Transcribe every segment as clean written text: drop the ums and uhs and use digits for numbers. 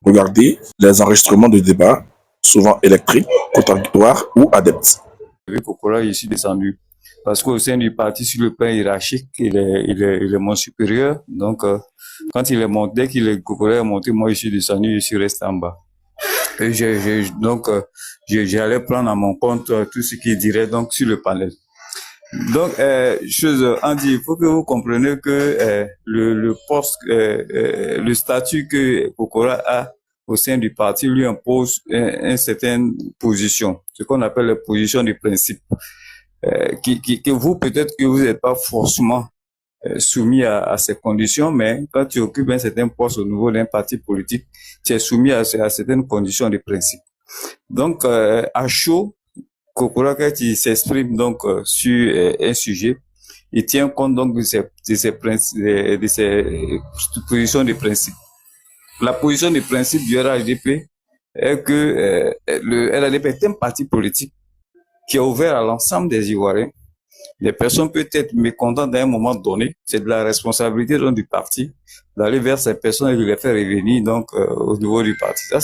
Regardez les enregistrements de débats, souvent électriques, contradictoires ou adeptes. Avec Kokora, je suis descendu. Parce qu'au sein du parti, sur le plan hiérarchique, il est mon supérieur. Donc, quand il est monté, dès qu'il est Kokora est monté, moi, je suis descendu, je suis resté en bas. Et donc, j'allais prendre à mon compte tout ce qu'il dirait donc sur le panel. Donc, Andy, il faut que vous compreniez que le poste, le statut que Kokora a au sein du parti lui impose une certaine position, ce qu'on appelle la position du principe, que vous, peut-être que vous n'êtes pas forcément soumis à ces conditions, mais quand tu occupes un certain poste au niveau d'un parti politique, tu es soumis à certaines conditions de principe. Donc, à chaud, Kokora, quand il s'exprime donc sur un sujet, il tient compte donc de ses positions de principe. La position de principe du RHDP est que le RHDP est un parti politique qui est ouvert à l'ensemble des Ivoiriens. Les personnes peuvent être mécontentes à un moment donné. C'est de la responsabilité donc, du parti d'aller vers ces personnes et de les faire revenir donc au niveau du parti. Ça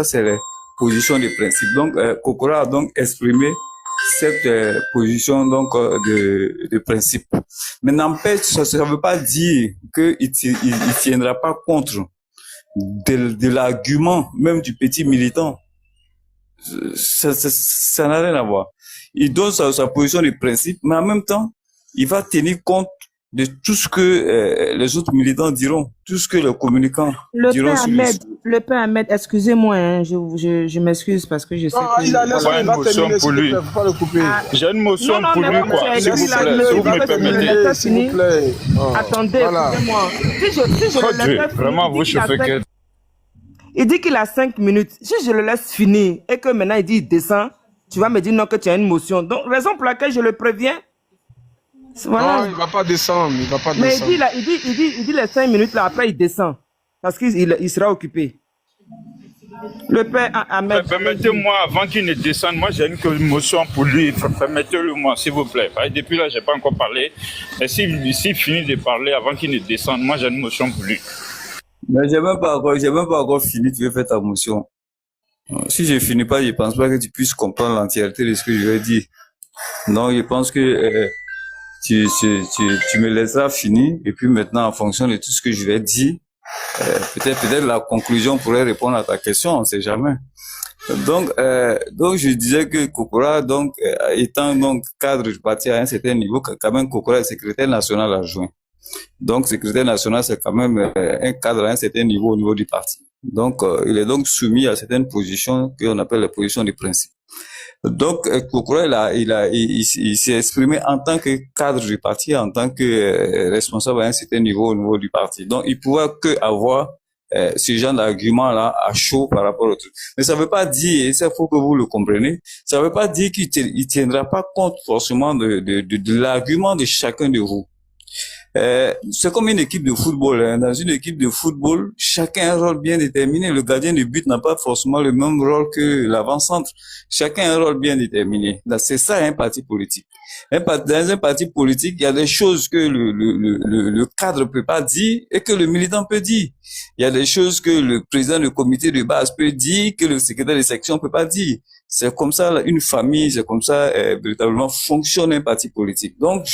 c'est les positions de principe. Donc Kokora a donc exprimé cette position donc de principe. Mais n'empêche, ça ne veut pas dire qu'il tiendra pas contre de l'argument même du petit militant. Ça n'a rien à voir. Il donne sa position de principe, mais en même temps, il va tenir compte de tout ce que les autres militants diront, tout ce que les communicants diront sur le père Ahmed, excusez-moi, hein, je m'excuse parce que je sais que... Il a une motion pour lui. Pas le couper. J'ai une motion pour lui, quoi. S'il vous plaît, si vous me permettez. S'il vous plaît. Attendez, excusez-moi. Si je le laisse vraiment, vous chauffez que... Il dit qu'il a 5 minutes. Si je le laisse finir et que maintenant il dit il descend, tu vas me dire non que tu as une motion. Donc, raison pour laquelle je le préviens. Voilà. Non, il ne va pas descendre. Il va pas mais descendre. il dit les 5 minutes là, après il descend. Parce qu'il sera occupé. Le père Ahmed. Permettez-moi, avant qu'il ne descende, moi j'ai une motion pour lui. Permettez-le-moi, s'il vous plaît. Depuis là, je n'ai pas encore parlé. Et s'il finit de parler avant qu'il ne descende, moi j'ai une motion pour lui. Mais j'ai même pas encore fini, tu veux faire ta motion. Si je finis pas, je pense pas que tu puisses comprendre l'entièreté de ce que je vais dire. Non, je pense que tu me laisseras finir et puis maintenant en fonction de tout ce que je vais dire, peut-être la conclusion pourrait répondre à ta question, on ne sait jamais. Donc je disais que Kokora donc étant donc cadre du parti à un certain niveau, quand même Kokora est secrétaire national adjoint. Donc, secrétaire national, c'est quand même un cadre à un certain niveau au niveau du parti. Donc, il est donc soumis à certaines positions qu'on appelle les positions de principe. Donc, Kokora, il s'est exprimé en tant que cadre du parti, en tant que responsable à un certain niveau au niveau du parti. Donc, il pouvait que avoir ce genre d'argument-là à chaud par rapport au truc. Mais ça veut pas dire, et ça faut que vous le compreniez, ça veut pas dire qu'il tiendra pas compte forcément de l'argument de chacun de vous. C'est comme une équipe de football. Hein. Dans une équipe de football, chacun a un rôle bien déterminé. Le gardien de but n'a pas forcément le même rôle que l'avant-centre. Chacun a un rôle bien déterminé. C'est ça un parti politique. Dans un parti politique, il y a des choses que le cadre peut pas dire et que le militant peut dire. Il y a des choses que le président du comité de base peut dire que le secrétaire de section peut pas dire. C'est comme ça une famille, c'est comme ça véritablement fonctionne un parti politique. Donc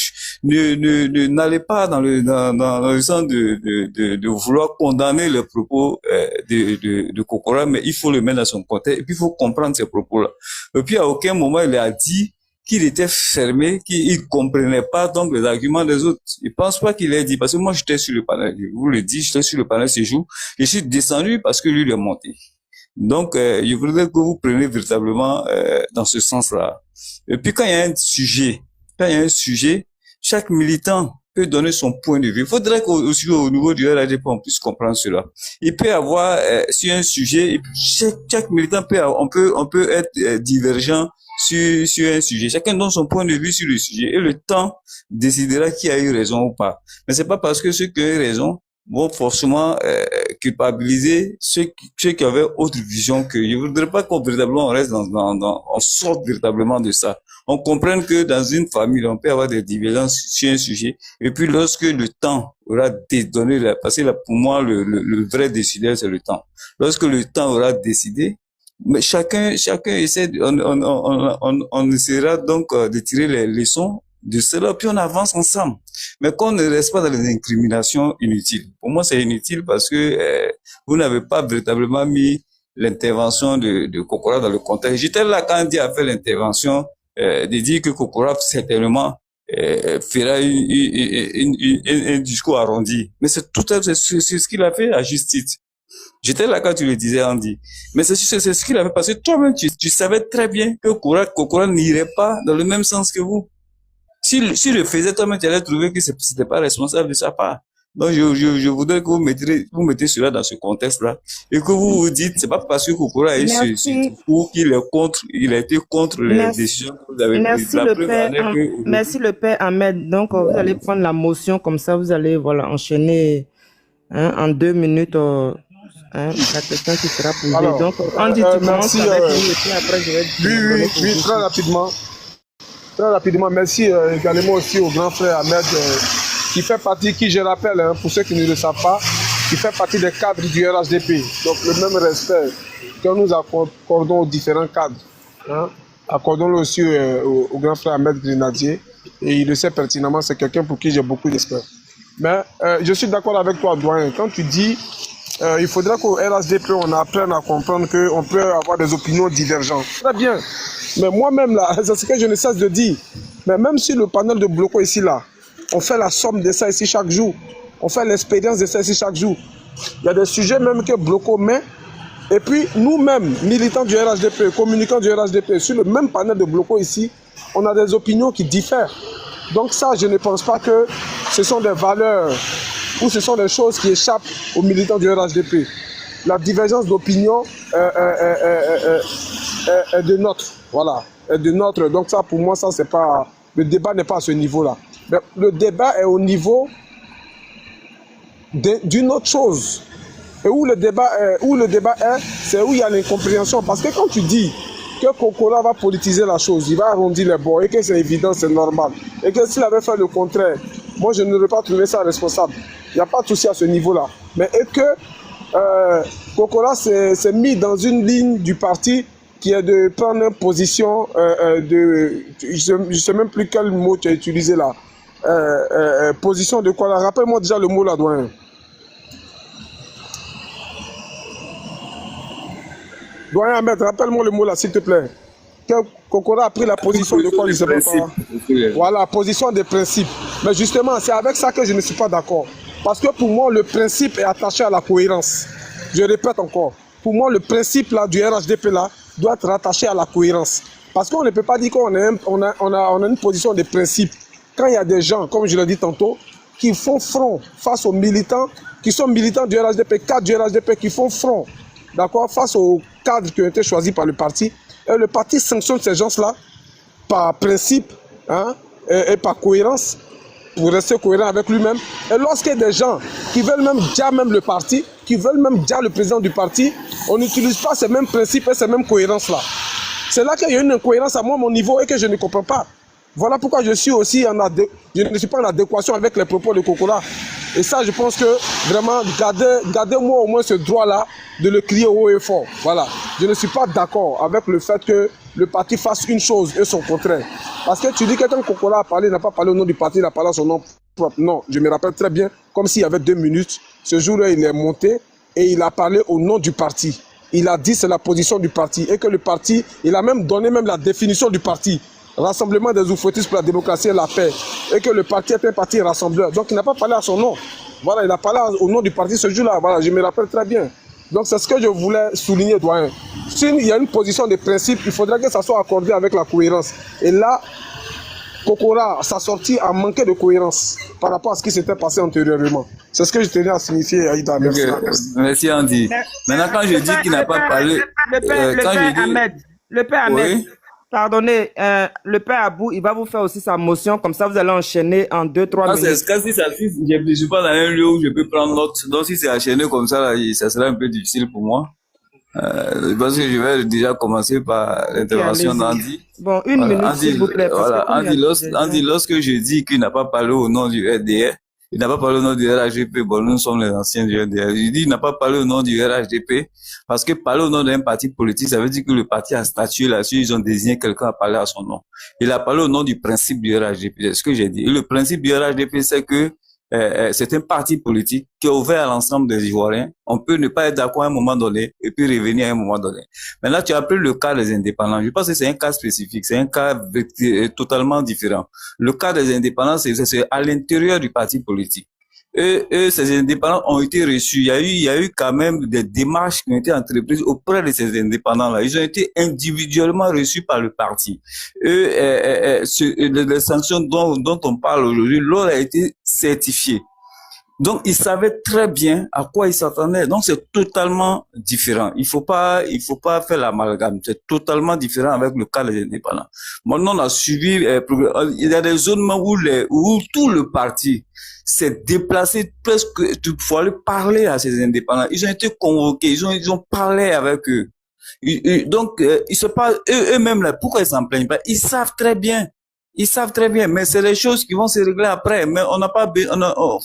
n'allez pas dans le sens de vouloir condamner les propos de Kokora, mais il faut le mettre dans son contexte et puis il faut comprendre ces propos-là. Et puis à aucun moment il a dit qu'il était fermé, qu'il comprenait pas donc les arguments des autres. Je pense pas qu'il ait dit, parce que moi j'étais sur le panel, je vous le dis, j'étais sur le panel ce jour, je suis descendu parce que lui il est monté. Donc, je voudrais que vous preniez véritablement dans ce sens-là. Et puis, quand il y a un sujet, chaque militant peut donner son point de vue. Il faudrait qu'aussi au niveau du RADP, on puisse comprendre cela. Il peut y avoir sur un sujet, et puis chaque militant on peut être divergent sur un sujet. Chacun donne son point de vue sur le sujet et le temps décidera qui a eu raison ou pas. Mais c'est pas parce que ceux qui ont eu raison vont forcément culpabiliser ceux qui avaient autre vision que je voudrais pas qu'on véritablement on reste on sorte véritablement de ça. on comprenne que dans une famille, on peut avoir des divergences sur un sujet. Et puis, lorsque le temps aura donné, parce que là, pour moi, le vrai décideur, c'est le temps. Lorsque le temps aura décidé, mais chacun essaie, on essaiera donc de tirer les leçons de cela, puis on avance ensemble. Mais qu'on ne reste pas dans les incriminations inutiles. Pour moi, c'est inutile parce que vous n'avez pas véritablement mis l'intervention de Kokora dans le contexte. J'étais là quand Andy a fait l'intervention de dire que Kokora certainement fera un discours arrondi. Mais c'est tout à fait ce qu'il a fait à justice. J'étais là quand tu le disais, Andy. Mais c'est ce qu'il a fait parce que toi-même, tu savais très bien que Kokora n'irait pas dans le même sens que vous. Si le faisait, toi-même, tu allais trouver que c'était pas responsable de sa part. Donc, je voudrais que vous mettez cela dans ce contexte-là. Et que vous vous dites, c'est pas parce que Kokora est sur coup qu'il est contre, il a été contre les décisions que vous avez prises. Merci le père Ahmed. Donc, vous allez prendre la motion comme ça, vous allez, enchaîner, en 2 minutes, la question qui sera posée. Alors, donc, on dit, tu commences merci, avec lui, et puis après, je vais oui, très rapidement. Très rapidement, merci également aussi au grand frère Ahmed, qui fait partie, qui je rappelle, pour ceux qui ne le savent pas, qui fait partie des cadres du RHDP. Donc le même respect que nous accordons aux différents cadres, accordons-le aussi au grand frère Ahmed Grenadier, et il le sait pertinemment, c'est quelqu'un pour qui j'ai beaucoup d'espoir. Mais je suis d'accord avec toi, doyen, quand tu dis il faudra qu'au RHDP, on apprenne à comprendre qu'on peut avoir des opinions divergentes. Très bien. Mais moi-même, là, c'est ce que je ne cesse de dire. Mais même si le panel de Bloco ici, là, on fait la somme de ça ici chaque jour, on fait l'expérience de ça ici chaque jour, il y a des sujets même que Bloco met, et puis nous-mêmes, militants du RHDP, communicants du RHDP, sur le même panel de Bloco ici, on a des opinions qui diffèrent. Donc ça, je ne pense pas que ce sont des valeurs ou ce sont des choses qui échappent aux militants du RHDP. La divergence d'opinion est de notre, voilà, est de notre. Donc ça, pour moi, ça c'est pas, le débat n'est pas à ce niveau-là. Le débat est au niveau d'une autre chose. Et où le débat est, c'est où il y a l'incompréhension. Parce que quand tu dis que Kokora va politiser la chose, il va arrondir les bords, et que c'est évident, c'est normal, et que s'il avait fait le contraire, moi je n'aurais pas trouvé ça responsable. Il n'y a pas de souci à ce niveau-là. Mais et que Kokora s'est mis dans une ligne du parti qui est de prendre une position je ne sais même plus quel mot tu as utilisé là. Position de quoi là? Rappelle-moi déjà le mot là, doyen. Doyen Ahmed, rappelle-moi le mot là, s'il te plaît. Que Kokora a pris la position de quoi, je ne sais pas. Voilà, position des principes. Mais justement, c'est avec ça que je ne suis pas d'accord. Parce que pour moi, le principe est attaché à la cohérence. Je répète encore. Pour moi, le principe là, du RHDP là, doit être rattaché à la cohérence. Parce qu'on ne peut pas dire qu'on a une position de principe. Quand il y a des gens, comme je l'ai dit tantôt, qui font front face aux militants, qui sont militants du RHDP, cadres du RHDP, qui font front, d'accord, face aux cadres qui ont été choisis par le parti, et le parti sanctionne ces gens-là par principe et par cohérence, pour rester cohérent avec lui-même. Et lorsqu'il y a des gens qui veulent même dire même le parti, qui veulent même dire le président du parti, on n'utilise pas ces mêmes principes et ces mêmes cohérences-là. C'est là qu'il y a une incohérence à moi, mon niveau, et que je ne comprends pas. Voilà pourquoi je suis aussi je ne suis pas en adéquation avec les propos de Kokora. Et ça, je pense que vraiment, gardez-moi au moins ce droit-là de le crier haut et fort. Voilà. Je ne suis pas d'accord avec le fait que le parti fasse une chose et son contraire. Parce que tu dis que quand Kokora a parlé, il n'a pas parlé au nom du parti, il a parlé à son nom propre. Non, je me rappelle très bien, comme s'il y avait 2 minutes. Ce jour-là, il est monté et il a parlé au nom du parti. Il a dit c'est la position du parti. Et que le parti, il a même donné la définition du parti. Rassemblement des oufouettistes pour la démocratie et la paix. Et que le parti est un parti rassembleur. Donc il n'a pas parlé à son nom. Voilà, il a parlé au nom du parti ce jour-là. Voilà, je me rappelle très bien. Donc c'est ce que je voulais souligner, doyen. S'il y a une position de principe, il faudrait que ça soit accordé avec la cohérence. Et là, Kokora, sa sortie a manqué de cohérence par rapport à ce qui s'était passé antérieurement. C'est ce que je tenais à signifier, Aïda. Merci. Merci, Andy. Maintenant, quand je dis qu'il n'a pas parlé... Le père Ahmed, pardonnez, le père Abou, il va vous faire aussi sa motion, comme ça vous allez enchaîner en 2-3 minutes. Je ne suis pas dans un lieu où je peux prendre note. Donc si c'est enchaîné comme ça, là, ça sera un peu difficile pour moi. Je pense que je vais déjà commencer par Ok, l'intervention allez-y. d'Andy. Bon, une Voilà, minute, s'il vous plaît, parce voilà, que comme il y a Andy, lorsque je dis qu'il n'a pas parlé au nom du RDR, il n'a pas parlé au nom du RHDP, bon, nous sommes les anciens du RDR. Je dis il n'a pas parlé au nom du RHDP, parce que parler au nom d'un parti politique, ça veut dire que le parti a statué là-dessus, ils ont désigné quelqu'un à parler à son nom. Il a parlé au nom du principe du RHDP, c'est ce que j'ai dit. Et le principe du RHDP, c'est que c'est un parti politique qui est ouvert à l'ensemble des Ivoiriens. On peut ne pas être d'accord à un moment donné et puis revenir à un moment donné. Maintenant, tu as pris le cas des indépendants. Je pense que c'est un cas spécifique, c'est un cas totalement différent. Le cas des indépendants, c'est à l'intérieur du parti politique. Et ces indépendants ont été reçus. Il y a eu quand même des démarches qui ont été entreprises auprès de ces indépendants-là. Ils ont été individuellement reçus par le parti. Les sanctions dont on parle aujourd'hui, l'or a été certifié. Donc, ils savaient très bien à quoi ils s'attendaient. Donc, c'est totalement différent. Il faut pas faire l'amalgame. C'est totalement différent avec le cas des indépendants. Maintenant, on a suivi, il y a des zones où tout le parti s'est déplacé presque pour aller parler à ces indépendants. Ils ont été convoqués, ils ont parlé avec eux. Donc, ils se parlent eux-mêmes là. Pourquoi ils s'en plaignent pas? Ils savent très bien. Ils savent très bien, mais c'est les choses qui vont se régler après. Mais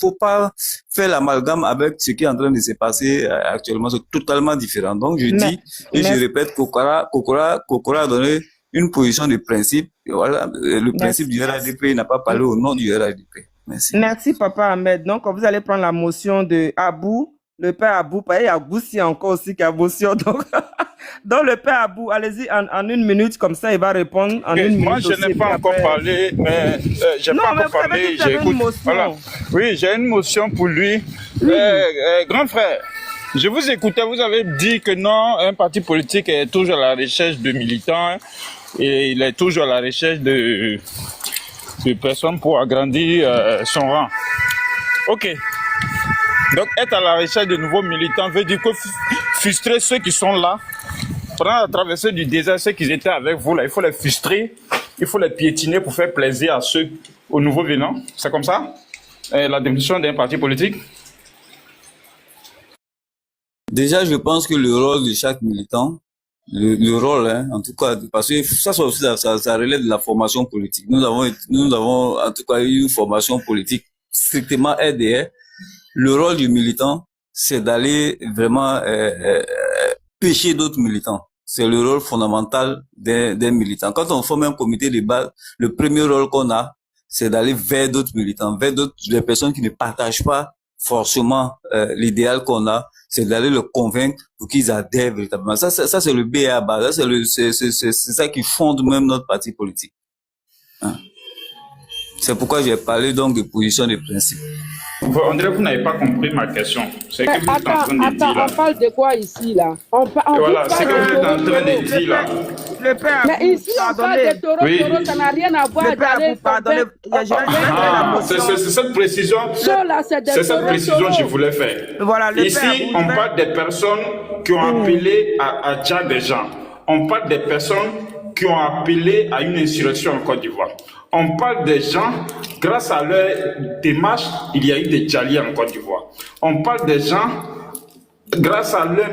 faut pas faire l'amalgame avec ce qui est en train de se passer actuellement. C'est totalement différent. Donc, je dis et je répète, Kokora a donné une position de principe. Et voilà, le principe du RHDP, il n'a pas parlé au nom du RHDP. Merci. Merci, Papa Ahmed. Donc, vous allez prendre la motion de Abou, le père Abou. Il y a Goussi encore aussi qui a motion. Donc, le père Abou, allez-y en une minute, comme ça, il va répondre en une minute. Moi, je n'ai pas encore parlé, mais j'ai pas encore parlé. Voilà. Oui, j'ai une motion pour lui. Grand frère, je vous écoutais, vous avez dit que non, un parti politique est toujours à la recherche de militants et il est toujours à la recherche de personnes pour agrandir son rang. Ok. Donc, être à la recherche de nouveaux militants veut dire que frustrer ceux qui sont là, pendant la traversée du désert, ceux qui étaient avec vous, là, il faut les frustrer, il faut les piétiner pour faire plaisir à ceux, aux nouveaux venants. C'est comme ça, la définition d'un parti politique? Déjà, je pense que le rôle de chaque militant, le rôle, hein, en tout cas, parce que ça relève de la formation politique. Nous avons en tout cas eu une formation politique strictement RDR. Le rôle du militant, c'est d'aller vraiment pêcher d'autres militants. C'est le rôle fondamental des militants. Quand on forme un comité de base, le premier rôle qu'on a, c'est d'aller vers d'autres militants, vers des personnes qui ne partagent pas forcément l'idéal qu'on a, c'est d'aller le convaincre pour qu'ils adhèrent véritablement. Ça c'est le B à bas. C'est ça qui fonde même notre parti politique. Hein? C'est pourquoi j'ai parlé donc de position de principe. André, vous n'avez pas compris ma question. C'est que vous êtes en train de dire là. On parle de quoi ici là? Voilà, c'est que vous êtes en train de dire là. Le père, mais ici, on parle de taureau, ça n'a rien à voir avec c'est cette précision. C'est cette précision que je voulais faire. Voilà, ici, on parle des personnes qui ont appelé à tuer des gens. On parle des personnes qui ont appelé à une insurrection en Côte d'Ivoire. On parle des gens, grâce à leur démarche, il y a eu des djaliers en Côte d'Ivoire. On parle des gens, grâce à leur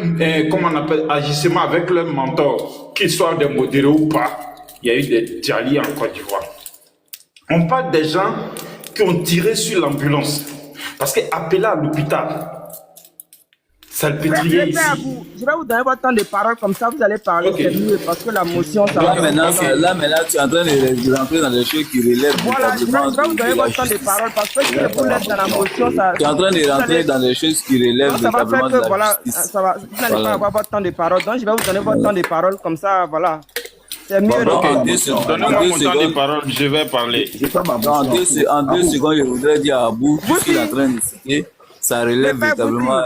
agissement avec leur mentor, qu'ils soient des modérés ou pas, il y a eu des djaliers en Côte d'Ivoire. On parle des gens qui ont tiré sur l'ambulance. Parce qu'appeler à l'hôpital, ça le pétrier ici. Je vais vous donner votre temps de parole, comme ça vous allez parler, c'est mieux, parce que la motion, ça va... Là maintenant, tu es en train de rentrer dans des choses qui relèvent voilà, je vais vous donner votre temps de parole, parce que si vous l'êtes dans la motion, ça... Tu es en train de rentrer dans des choses qui relèvent véritablement de la justice. Ça va, vous n'allez pas avoir votre temps de parole, donc je vais vous donner votre temps de parole, comme ça, voilà. C'est mieux. Donnez-moi mon temps de parole, je vais parler. En 2 secondes, je voudrais dire à Abou, tout ce qu'il est en train de citer, ça relève véritablement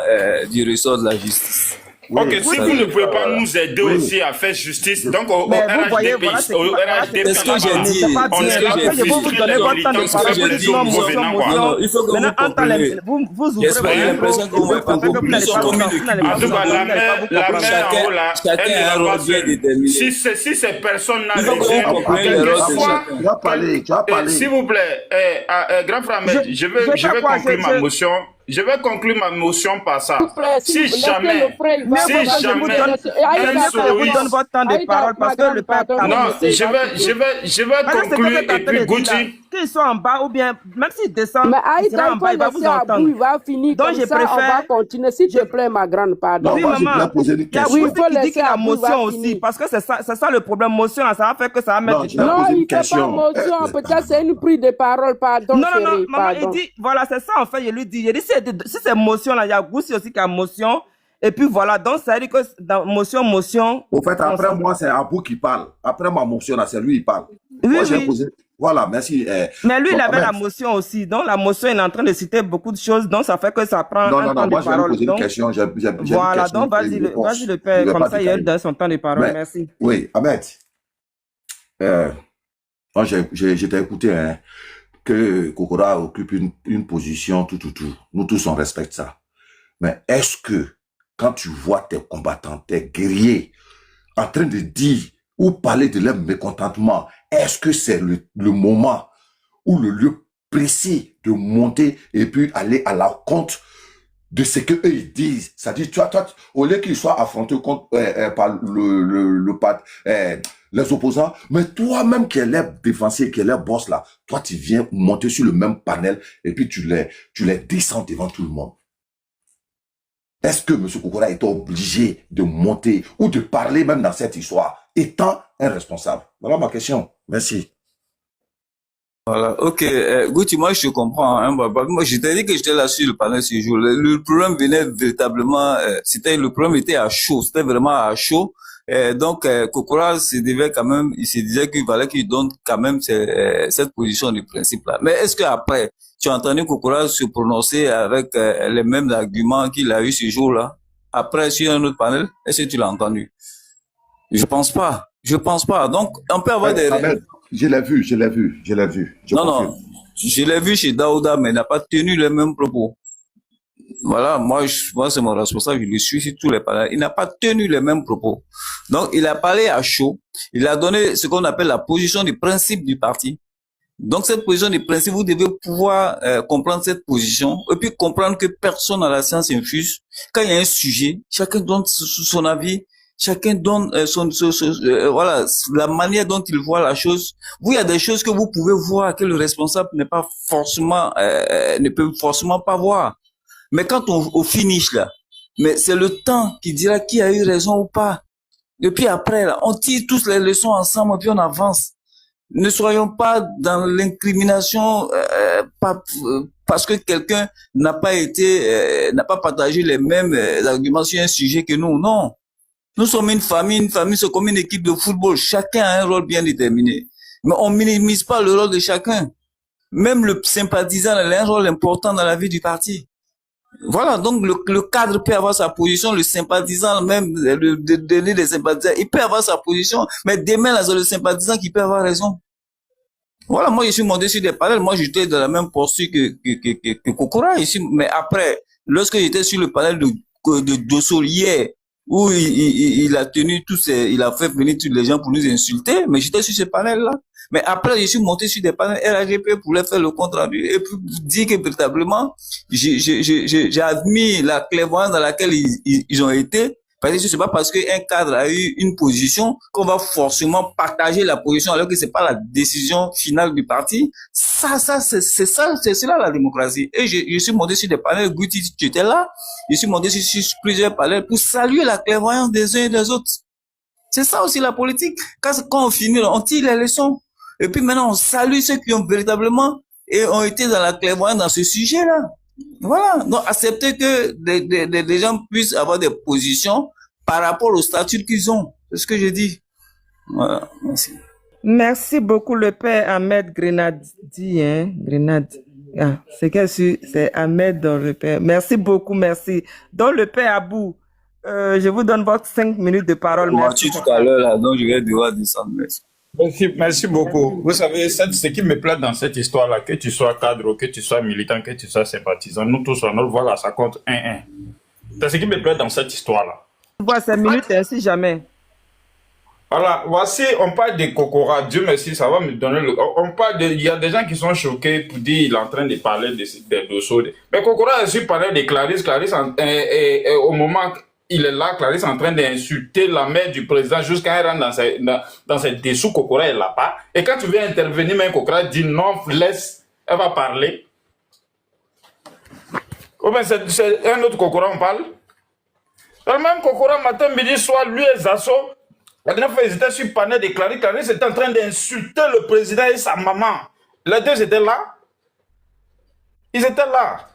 du ressort de la justice. Ok, si vous ne pouvez pas nous aider aussi à faire justice, donc au RHDP, c'est ce que j'ai dit. On est là pour frustrer les militants, pour faire plaisir aux nouveaux venants, quoi. Il faut que vous compreniez. J'espère l'impression que vous m'avez pas compris. Nous sommes communiqués. En tout cas, la main en haut là, chacun a un rôle bien déterminé. Si ces personnes-là, il faut que vous compreniez le rôle de chacun. Tu vas parler. S'il vous plaît, grand frère Ahmed, je vais conclure ma motion. je vais conclure ma motion par ça. Si je jamais vous donne votre temps de parole parce que le peuple... Non, je vais conclure et puis Gucci... Qu'ils soient en bas ou bien, même s'ils descendent, il sera en bas, il va vous entendre. Il va finir donc je préfère... on va continuer. S'il te plaît, ma grande, pardon. Oui, maman, il y a oui, qui dit qu'il y a motion aussi, parce que c'est ça le problème. Motion, ça va faire que ça va mettre du temps. Non, il ne fait pas motion, peut-être c'est une prise de parole, pardon. Non, maman, il dit, voilà, c'est ça en fait, je lui dis, si c'est motion, là, il y a Goussi aussi qui a motion. Et puis voilà, donc ça veut dire que dans motion. Au fait, après moi, c'est Abou qui parle. Après ma motion, là, c'est lui qui parle. Oui, moi, oui. Posé... Voilà, merci. Mais lui, il avait la motion aussi. Donc la motion, il est en train de citer beaucoup de choses. Donc ça fait que ça prend un temps de parole. Moi, je vais poser une question. Voilà, donc vas-y le père, comme ça, il donne son temps de parole. Merci. Oui, Ahmed. Moi, j'ai écouté hein, que Kokora occupe une position, tout. Nous tous, on respecte ça. Mais est-ce que, quand tu vois tes combattants, tes guerriers, en train de dire ou parler de leur mécontentement, est-ce que c'est le moment ou le lieu précis de monter et puis aller à la compte de ce que eux ils disent? C'est-à-dire, toi, au lieu qu'ils soient affrontés contre, par les opposants, mais toi-même qui es leur défenseur, qui est leur boss là, toi tu viens monter sur le même panel et puis tu les descends devant tout le monde. Est-ce que M. Kokora est obligé de monter ou de parler même dans cette histoire, étant un responsable? Voilà ma question. Merci. Voilà, ok. Gouti, moi je comprends. Hein, moi je t'ai dit que j'étais là sur le panel ce jour. Le problème venait véritablement, le problème était à chaud. C'était vraiment à chaud. Donc Kokora se devait quand même, il se disait qu'il fallait qu'il donne quand même cette position du principe là. Mais est-ce que après tu as entendu Kokora se prononcer avec les mêmes arguments qu'il a eu ce jour-là, après sur un autre panel? Est-ce que tu l'as entendu? Je pense pas. Donc, on peut avoir des... Je l'ai vu. Non, je l'ai vu chez Daouda, mais il n'a pas tenu les mêmes propos. Voilà, moi c'est mon responsable, je le suis sur tous les panels. Il n'a pas tenu les mêmes propos. Donc, il a parlé à chaud. Il a donné ce qu'on appelle la position du principe du parti. Donc, cette position de principe, vous devez pouvoir comprendre cette position et puis comprendre que personne à la science infuse. Quand il y a un sujet, chacun donne son avis, chacun donne voilà, la manière dont il voit la chose. Vous, il y a des choses que vous pouvez voir que le responsable n'est pas forcément, ne peut forcément pas voir. Mais quand au finish là, mais c'est le temps qui dira qui a eu raison ou pas. Et puis après là, on tire tous les leçons ensemble et puis on avance. Ne soyons pas dans l'incrimination parce que quelqu'un n'a pas partagé les mêmes arguments sur un sujet que nous. Non. Nous sommes une famille c'est comme une équipe de football. Chacun a un rôle bien déterminé. Mais on minimise pas le rôle de chacun. Même le sympathisant a un rôle important dans la vie du parti. Voilà, donc le cadre peut avoir sa position, le sympathisant même, le donner des sympathisants, il peut avoir sa position, mais demain, là, c'est le sympathisant qui peut avoir raison. Voilà, moi, je suis monté sur des panels, moi, j'étais dans la même posture que Kokora ici, mais après, lorsque j'étais sur le panel de Dosso hier, où il a tenu il a fait venir tous les gens pour nous insulter, mais j'étais sur ce panel-là. Mais après, je suis monté sur des panels RAGP pour leur faire le compte rendu et puis dire que véritablement, j'ai admis la clairvoyance dans laquelle ils ont été. Parce que c'est pas parce qu'un cadre a eu une position qu'on va forcément partager la position alors que c'est pas la décision finale du parti. C'est là la démocratie. Et je suis monté sur des panels, Guti, tu étais là. Je suis monté sur plusieurs panels pour saluer la clairvoyance des uns et des autres. C'est ça aussi la politique. Quand on finit, on tire les leçons. Et puis maintenant, on salue ceux qui ont véritablement et ont été dans la clairvoyance dans ce sujet-là. Voilà. Donc, accepter que des gens puissent avoir des positions par rapport au statut qu'ils ont. C'est ce que je dis. Voilà. Merci. Merci beaucoup, le père Ahmed Grenadi, hein. Grenade. Ah, c'est Ahmed dans le père. Merci beaucoup, merci. Donc, le père Abou, je vous donne votre 5 minutes de parole. Merci tout à l'heure, là, donc je vais devoir descendre. Merci beaucoup. Vous savez, ce qui me plaît dans cette histoire-là, que tu sois cadre, que tu sois militant, que tu sois sympathisant, nous tous, voilà, ça compte 1-1. C'est ce qui me plaît dans cette histoire-là. Vois 5 minutes, si jamais. Alors, voici, on parle de Kokora. Dieu merci, ça va me donner le... On parle de... Il y a des gens qui sont choqués pour dire qu'il est en train de parler de Dosso. Mais Kokora a su parler de Clarisse. Clarisse, au moment il est là, Clarisse est en train d'insulter la mère du président jusqu'à elle rentre dans ses dessous. Kokora est là pas. Et quand tu viens intervenir, même Kokora dit non, laisse, elle va parler. Oh ben c'est un autre Kokora, on parle. Le même Kokora, matin, midi, soir, lui et Zasso, la dernière fois, ils étaient sur le panel de Clarisse. Clarisse était en train d'insulter le président et sa maman. Les deux étaient là. Ils étaient là.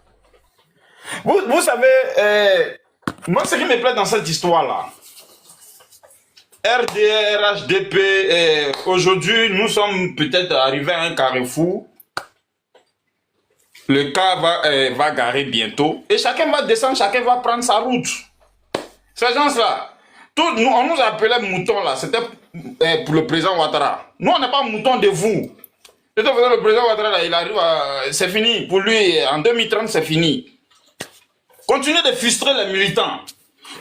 Vous savez, moi, ce qui me plaît dans cette histoire-là, RDR, HDP, aujourd'hui, nous sommes peut-être arrivés à un carrefour. Le car va garer bientôt. Et chacun va descendre, chacun va prendre sa route. Ces gens-là, on nous appelait moutons là, c'était pour le président Ouattara. Nous, on n'est pas moutons de vous. Le président Ouattara, là, il arrive c'est fini. Pour lui, en 2030, c'est fini. Continuez de frustrer les militants.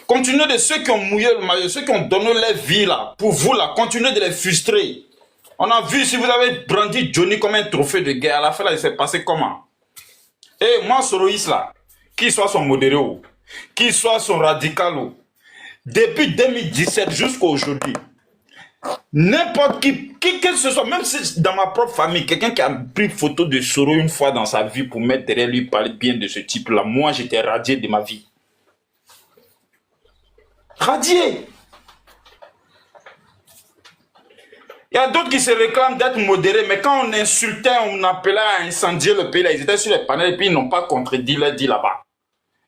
Continuez de ceux qui ont mouillé le maillot, ceux qui ont donné leur vie là, pour vous là, continuez de les frustrer. On a vu si vous avez brandi Johnny comme un trophée de guerre, à la fin là, il s'est passé comment? Et moi, Soroïs là, qu'il soit son modéré, qu'il soit son radical, depuis 2017 jusqu'à aujourd'hui, n'importe qui que ce soit, même si dans ma propre famille, quelqu'un qui a pris photo de Soro une fois dans sa vie pour mettre derrière lui, parler bien de ce type-là, moi j'étais radié de ma vie. Radié. Il y a d'autres qui se réclament d'être modérés, mais quand on insultait, on appelait à incendier le pays, là, ils étaient sur les panels et puis ils n'ont pas contredit leur dit là-bas.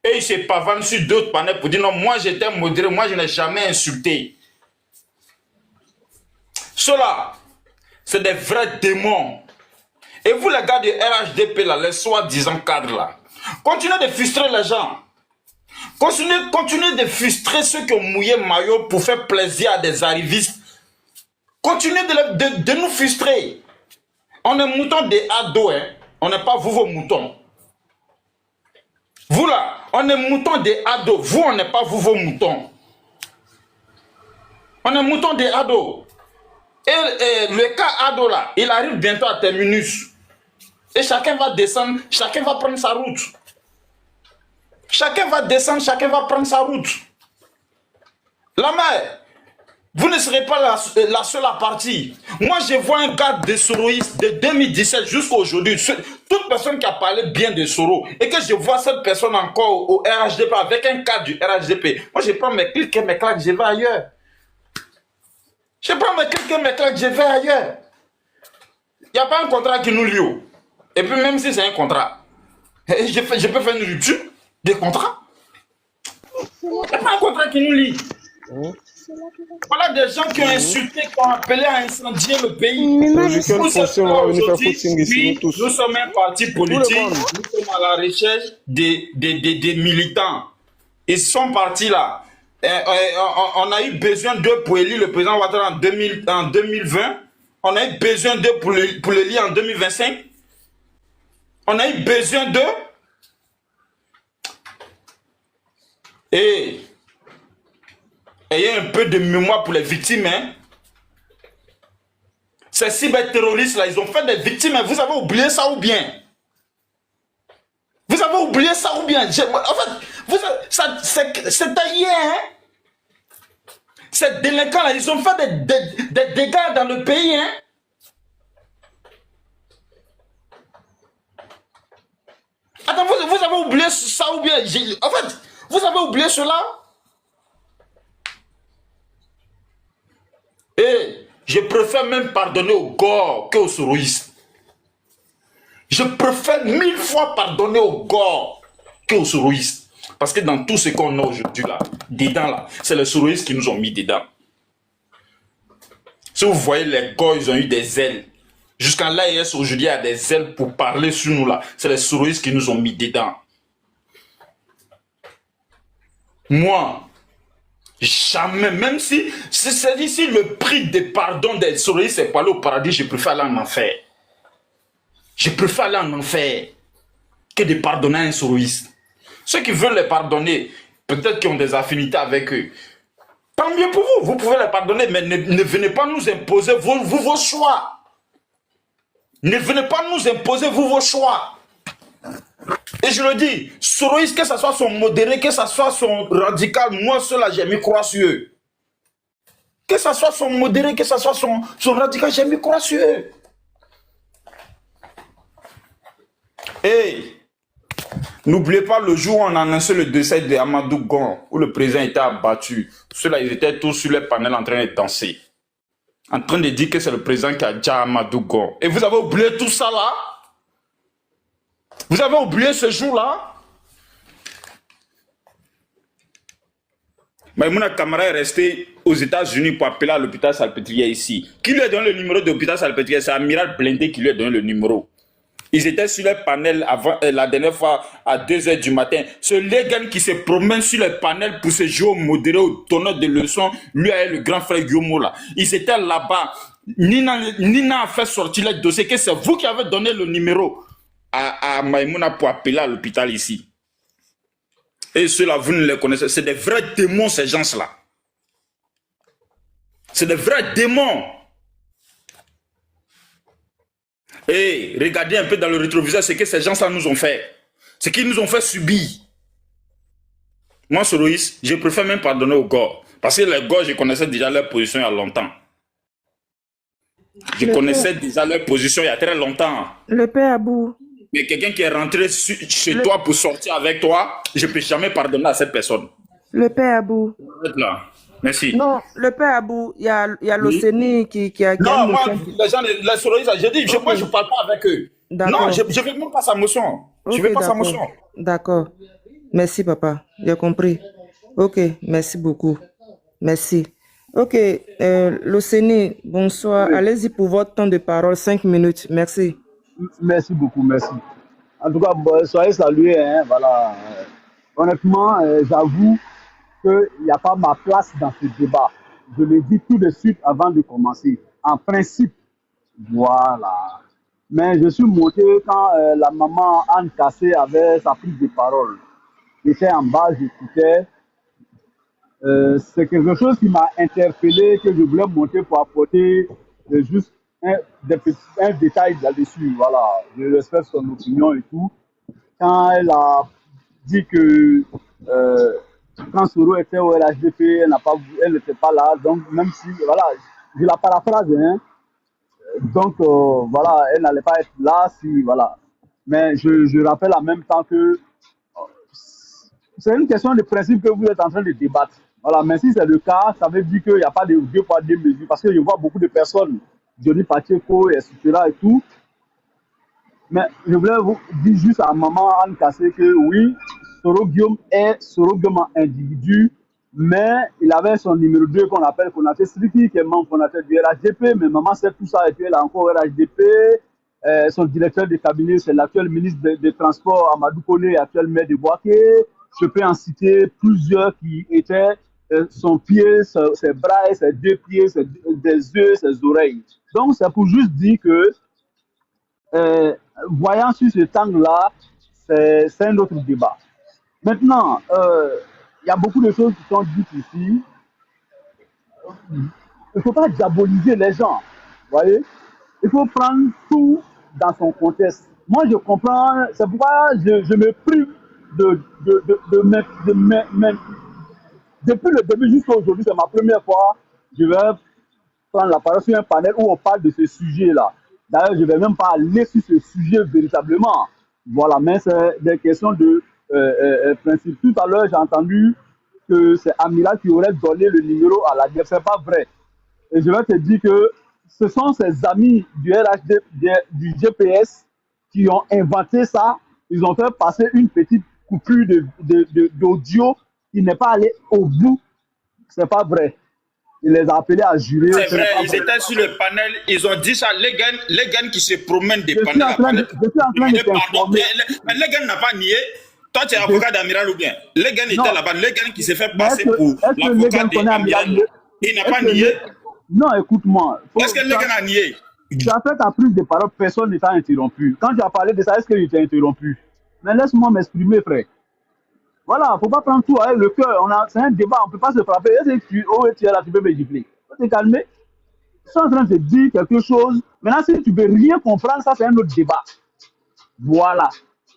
Et ils se pavanent sur d'autres panels pour dire non, moi j'étais modéré, moi je n'ai jamais insulté. Ceux-là, c'est des vrais démons. Et vous les gars de RHDP, là, les soi-disant cadres là, continuez de frustrer les gens. Continuez de frustrer ceux qui ont mouillé maillot pour faire plaisir à des arrivistes. Continuez de nous frustrer. On est moutons des ados, hein. On n'est pas vous vos moutons. Vous là, on est moutons des ados. Vous, on n'est pas vous vos moutons. On est moutons des ados. Et le cas ado là, il arrive bientôt à terminus. Et chacun va descendre, chacun va prendre sa route. Chacun va descendre, chacun va prendre sa route. La mère, vous ne serez pas la seule à partir. Moi, je vois un gars de Soroïs de 2017 jusqu'à aujourd'hui. Toute personne qui a parlé bien de Soro et que je vois cette personne encore au RHDP avec un cas du RHDP. Moi, je prends mes clics et mes claques, je vais ailleurs. Je prends mes clics et mes claques, je vais ailleurs. Il n'y a pas un contrat qui nous lie. Et puis, même si c'est un contrat, je peux faire une rupture de contrat. Il n'y a pas un contrat qui nous lie. Voilà des gens qui ont insulté, qui ont appelé à incendier le pays. Nous sommes un parti politique, nous sommes à la recherche des militants. Ils sont partis là. On a eu besoin d'eux pour élire le président Ouattara en 2020. On a eu besoin d'eux pour l'élire en 2025. On a eu besoin d'eux. Et ayez un peu de mémoire pour les victimes. Hein? Ces cyberterroristes là, ils ont fait des victimes. Hein? Vous avez oublié ça ou bien? Vous avez oublié ça ou bien? En fait, c'était hier. Hein? Ces délinquants là, ils ont fait des dégâts dans le pays. Hein? Attends, vous avez oublié ça ou bien? En fait, vous avez oublié cela? Et je préfère même pardonner aux Gors qu'aux Soroïstes. Je préfère 1000 fois pardonner aux Gors qu'aux Soroïstes. Parce que dans tout ce qu'on a aujourd'hui là, dedans là, c'est les Soroïstes qui nous ont mis dedans. Si vous voyez les Gors, ils ont eu des ailes. Jusqu'à l'AES aujourd'hui, il y a des ailes pour parler sur nous là. C'est les Soroïstes qui nous ont mis dedans. Moi, jamais, même si c'est ici le prix des pardons des Soroïstes, c'est pas aller au paradis, je préfère aller en enfer. Je préfère aller en enfer que de pardonner à un Soroïste. Ceux qui veulent les pardonner, peut-être qu'ils ont des affinités avec eux. Tant mieux pour vous, vous pouvez les pardonner, mais ne venez pas nous imposer vos choix. Ne venez pas nous imposer vos choix. Et je le dis, Soroïs, que ce soit son modéré, que ce soit son radical, moi cela j'ai mis croix sur eux. Que ce soit son modéré, que ce soit son radical, j'ai mis croix sur eux. Et n'oubliez pas le jour où on a annoncé le décès de Amadou Gon, où le président était abattu. Ceux-là, ils étaient tous sur les panels en train de danser. En train de dire que c'est le président qui a dit à Amadou Gon. Et vous avez oublié tout ça là? Vous avez oublié ce jour-là? Maïmouna Kamara est resté aux États-Unis pour appeler à l'hôpital Salpêtrière ici. Qui lui a donné le numéro de l'hôpital Salpêtrière? C'est Amiral Blindé qui lui a donné le numéro. Ils étaient sur les panels avant, la dernière fois à 2 h du matin. Ce Légan qui se promène sur les panels pour se jouer au modéré, au donneur de leçons, lui et le grand frère Guillaume là. Ils étaient là-bas. Nina a fait sortir le dossier que c'est vous qui avez donné le numéro à Maïmouna pour appeler à l'hôpital ici. Et ceux-là, vous ne les connaissez. C'est des vrais démons, ces gens-là. C'est des vrais démons. Et regardez un peu dans le rétroviseur ce que ces gens-là nous ont fait. Ce qu'ils nous ont fait subir. Moi, Soroïs, je préfère même pardonner aux Gors. Parce que les Gors, je connaissais déjà leur position il y a longtemps. Je connaissais déjà leur position il y a très longtemps. Le père Abou. Mais quelqu'un qui est rentré chez toi pour sortir avec toi, je ne peux jamais pardonner à cette personne. Le père Abou. Là. Merci. Non, le père Abou, il y a l'Océanie qui a... Non, moi, les gens, les Soroïs, j'ai dit, moi, je ne parle pas avec eux. Non, je ne veux même pas sa motion. Je ne veux pas sa motion. D'accord. Merci, papa. J'ai compris. Ok, merci beaucoup. Merci. Ok, l'Océanie, bonsoir. Oui. Allez-y pour votre temps de parole, 5 minutes. Merci. Merci beaucoup, merci. En tout cas, soyez salués. Hein, voilà. Honnêtement, j'avoue qu'il n'y a pas ma place dans ce débat. Je le dis tout de suite avant de commencer. En principe, voilà. Mais je suis monté quand la maman Anne Cassé avait sa prise de parole. J'étais en bas, j'écoutais. C'est quelque chose qui m'a interpellé, que je voulais monter pour apporter juste un détail là-dessus. Voilà, je respecte son opinion et tout. Quand elle a dit que quand Soro était au RHDP, elle n'était pas là, donc même si, voilà, je la paraphrase, hein. Donc voilà, elle n'allait pas être là, si, voilà. Mais je rappelle en même temps que c'est une question de principe que vous êtes en train de débattre. Voilà, mais si c'est le cas, ça veut dire qu'il n'y a pas de 2 poids 2 mesures, parce que je vois beaucoup de personnes, Johnny Pacheco, etc. et tout. Mais je voulais vous dire juste à maman Anne Cassé que oui, Soro Guillaume est Soro Guillaume en individu, mais il avait son numéro 2 qu'on appelle Konaté Sriki, qui est membre fondateur du RHDP, mais maman sait tout ça et puis elle a encore RHDP. Son directeur de cabinet, c'est l'actuel ministre des Transports, Amadou Kone, actuel maire de Boaké. Je peux en citer plusieurs qui étaient son pied, ses bras, ses 2 pieds, des yeux, ses oreilles. Donc, c'est pour juste dire que, voyant sur ce angle-là, c'est un autre débat. Maintenant, il y a beaucoup de choses qui sont dites ici. Il ne faut pas diaboliser les gens, vous voyez. Il faut prendre tout dans son contexte. Moi, je comprends, c'est pourquoi je me prive depuis le début jusqu'à aujourd'hui, c'est ma première fois, je vais prendre la parole sur un panel où on parle de ce sujet-là. D'ailleurs, je ne vais même pas aller sur ce sujet véritablement. Voilà, mais c'est des questions de principe. Tout à l'heure, j'ai entendu que c'est Amira qui aurait donné le numéro à la guerre. Ce n'est pas vrai. Et je vais te dire que ce sont ses amis du RHD, du GPS qui ont inventé ça. Ils ont fait passer une petite coupure d'audio. Il n'est pas allé au bout. C'est pas vrai. Il les a appelés à jurer. C'est vrai, ils étaient sur le panel. Ils ont dit ça. Les gars qui se promènent des panels. Je suis en train de t'informer. Mais les gars n'a pas nié. Toi, tu es avocat d'Amiral ou bien? Les gars étaient là-bas. Les gars qui s'est fait passer pour l'avocat d'Amiral. Il n'a pas nié. Non, écoute-moi. Est-ce que les gars a nié? Tu as fait ta prise de parole, personne ne t'a interrompu. Quand tu as parlé de ça, est-ce qu'il t'a interrompu? Mais laisse-moi m'exprimer, frère. Voilà, faut pas prendre tout avec le cœur. C'est un débat, on peut pas se frapper. Et si tu es là, tu peux me gifler. Faut te calmer. Je suis en train de te dire quelque chose. Maintenant, si tu veux rien comprendre, ça c'est un autre débat. Voilà.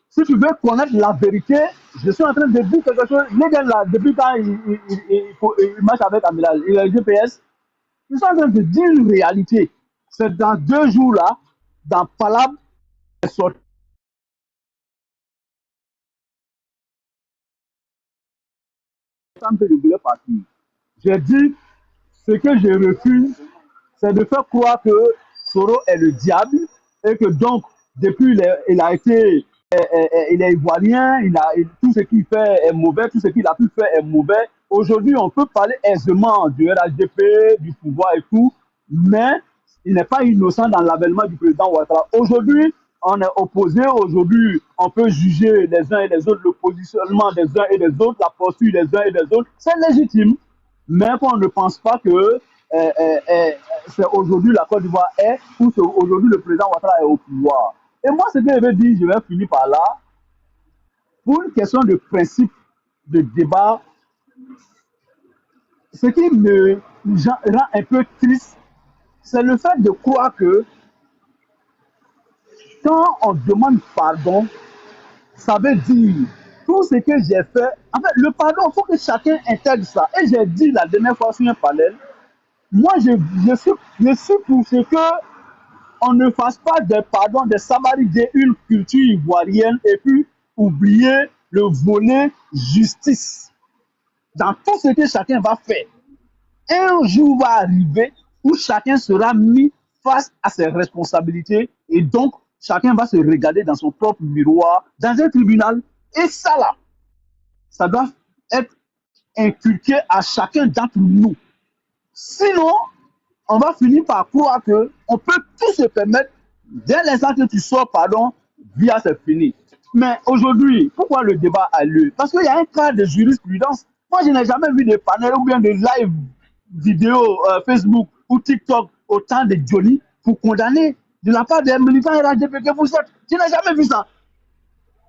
Si tu veux connaître la vérité, je suis en train de dire quelque chose. Les gars là, depuis quand il marche avec Amilal, il a le GPS, je suis en train de dire une réalité. C'est dans 2 jours là, dans Palab, il est sorti. J'ai dit, ce que je refuse, c'est de faire croire que Soro est le diable et que donc, depuis il a été, il est ivoirien, tout ce qu'il fait est mauvais, tout ce qu'il a pu faire est mauvais. Aujourd'hui, on peut parler aisément du RHDP, du pouvoir et tout, mais il n'est pas innocent dans l'avènement du président Ouattara. Aujourd'hui, on est opposé, aujourd'hui, on peut juger les uns et les autres, le positionnement des uns et des autres, la posture des uns et des autres, c'est légitime. Mais on ne pense pas que c'est aujourd'hui la Côte d'Ivoire est, ou aujourd'hui le président Ouattara est au pouvoir. Et moi, ce que je veux dire, je vais finir par là, pour une question de principe de débat, ce qui me rend un peu triste, c'est le fait de croire que quand on demande pardon, ça veut dire tout ce que j'ai fait. En fait, le pardon, il faut que chacun intègre ça. Et j'ai dit la dernière fois sur un panel, moi, je suis pour ce que on ne fasse pas des pardons, des samarités, une culture ivoirienne et puis oublier le volet justice. Dans tout ce que chacun va faire, un jour va arriver où chacun sera mis face à ses responsabilités et donc chacun va se regarder dans son propre miroir, dans un tribunal. Et ça là, ça doit être inculqué à chacun d'entre nous. Sinon, on va finir par croire qu'on peut tout se permettre, dès l'instant que tu sors, pardon, via c'est fini. Mais aujourd'hui, pourquoi le débat a lieu? Parce qu'il y a un cas de jurisprudence. Moi, je n'ai jamais vu de panel ou bien de live vidéo Facebook ou TikTok au temps de Johnny pour condamner de la part des militants RHDP que vous êtes. Je n'ai jamais vu ça.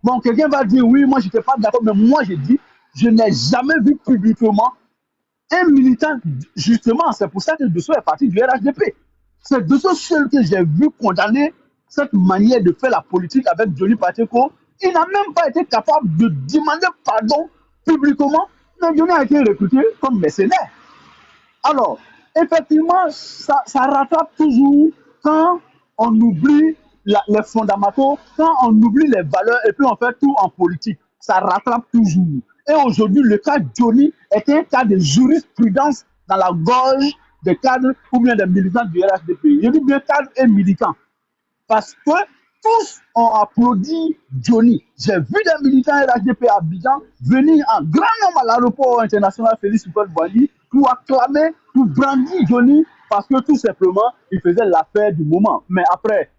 Bon, quelqu'un va dire oui, moi je n'étais pas d'accord, mais moi je dis, je n'ai jamais vu publiquement un militant, justement, c'est pour ça que Dosso est parti du RHDP. C'est Dosso seul que j'ai vu condamner cette manière de faire la politique avec Johnny Pacheco. Il n'a même pas été capable de demander pardon publiquement, mais Johnny a été recruté comme mercenaire. Alors, effectivement, ça rattrape toujours quand on oublie les fondamentaux, quand on oublie les valeurs et puis on fait tout en politique. Ça rattrape toujours. Et aujourd'hui, le cas Johnny est un cas de jurisprudence dans la gorge des cadres ou bien des militants du RHDP. Je dis bien cadres et militants. Parce que tous ont applaudi Johnny. J'ai vu des militants RHDP à Abidjan venir en grand nombre à l'aéroport international Félix Houphouët-Boigny pour acclamer, pour brandir Johnny parce que tout simplement, il faisait l'affaire du moment. Mais après,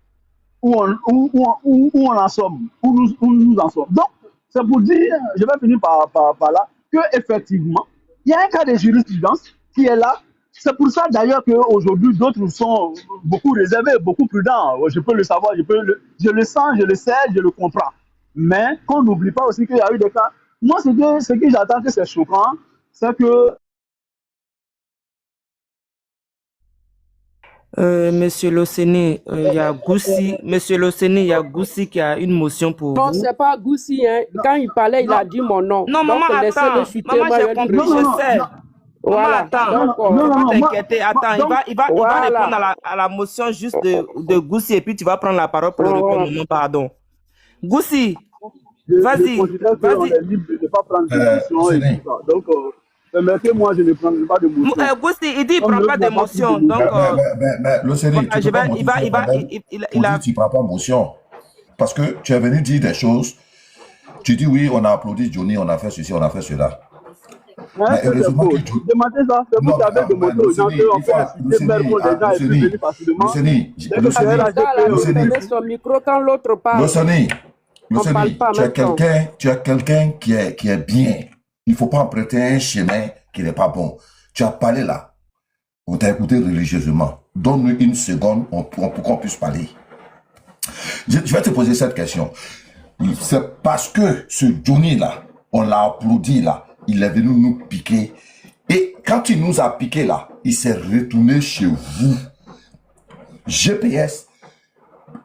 où on en sommes, où nous en sommes. Donc, c'est pour dire, je vais finir par là, qu'effectivement, il y a un cas de jurisprudence qui est là. C'est pour ça d'ailleurs qu'aujourd'hui, d'autres sont beaucoup réservés, beaucoup prudents. Je peux le savoir, je le sens, je le sais, je le comprends. Mais qu'on n'oublie pas aussi qu'il y a eu des cas. Moi, ce que j'attends que c'est choquant, c'est que Monsieur Losséné, il y a Goussi. Monsieur Losséné, il y a Goussi qui a une motion pour vous. Non, c'est pas Goussi. Hein. Quand il parlait, il a dit mon nom. Non, maman, attends. Maman, j'ai compris, je sais. Voilà. Maman, attends. Non, t'inquiéter. Attends, il va répondre à la motion juste de Goussi et puis tu vas prendre la parole pour le répondre. Pardon. Goussi, vas-y. On est libre de ne pas prendre de motion et tout ça. Donc, permettez-moi, je ne prendrai pas de motion. Goussi, il dit qu'il ne prend pas de motion. Donc, mais le Séné, tu ne prends pas motion. Parce que tu es venu dire des choses. Tu dis oui, on a applaudi Johnny, on a fait ceci, on a fait cela. Mais heureusement que Johnny... Demandez ça, c'est vous qui avez demandé aux gens qu'on fait faire pour les gens et puis venir facilement. Luceni, son micro quand l'autre parle. Luceni, tu as quelqu'un qui est bien. Il ne faut pas emprunter un chemin qui n'est pas bon. Tu as parlé là. On t'a écouté religieusement. Donne-nous une seconde pour qu'on puisse parler. Je vais te poser cette question. C'est parce que ce Johnny là, On l'a applaudi là. Il est venu nous piquer. Et quand il nous a piqué là, il s'est retourné chez vous. GPS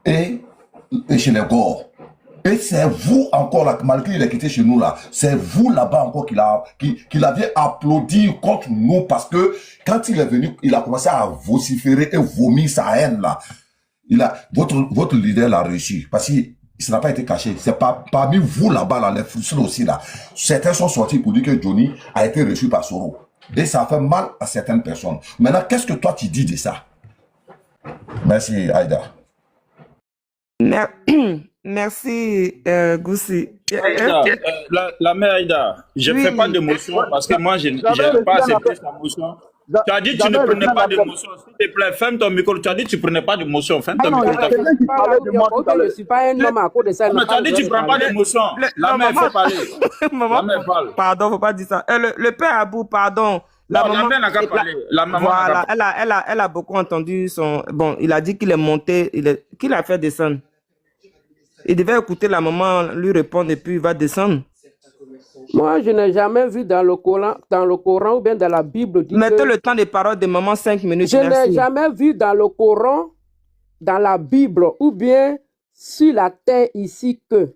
et chez les Gors. Et c'est vous encore là, malgré qu'il a quitté chez nous là, c'est vous là-bas encore qu'il avait applaudi contre nous parce que quand il est venu, il a commencé à vociférer et vomir sa haine là. Votre leader l'a réussi parce qu'il ça n'a pas été caché. C'est pas parmi vous là-bas, là, les frustrés aussi là. Certains sont sortis pour dire que Johnny a été reçu par Soro. Et ça a fait mal à certaines personnes. Maintenant, qu'est-ce que toi tu dis de ça? Merci, Aïda. Merci, Goussi. La mère Aïda, je ne fais pas de motion parce que moi, je n'ai pas accepté sa motion. Tu as dit que tu ne prenais pas de motion. S'il te plaît, ferme ton micro. Tu as dit que tu ne prenais pas de motion. Ferme ton micro. Je ne suis pas un homme à cause de ça. Mais tu as dit que tu ne prends pas de motion. La mère, il faut parler. Maman, pardon, il ne faut pas dire ça. Le père Abou, pardon. La mère n'a qu'à parler. La maman voilà, elle a beaucoup entendu son... Bon, il a dit qu'il est monté, qu'il a fait descendre. Il devait écouter la maman lui répondre et puis il va descendre. Moi, je n'ai jamais vu dans le Coran ou bien dans la Bible... Mettez le temps de parole de maman 5 minutes. Je n'ai jamais vu dans le Coran, dans la Bible ou bien sur la terre ici que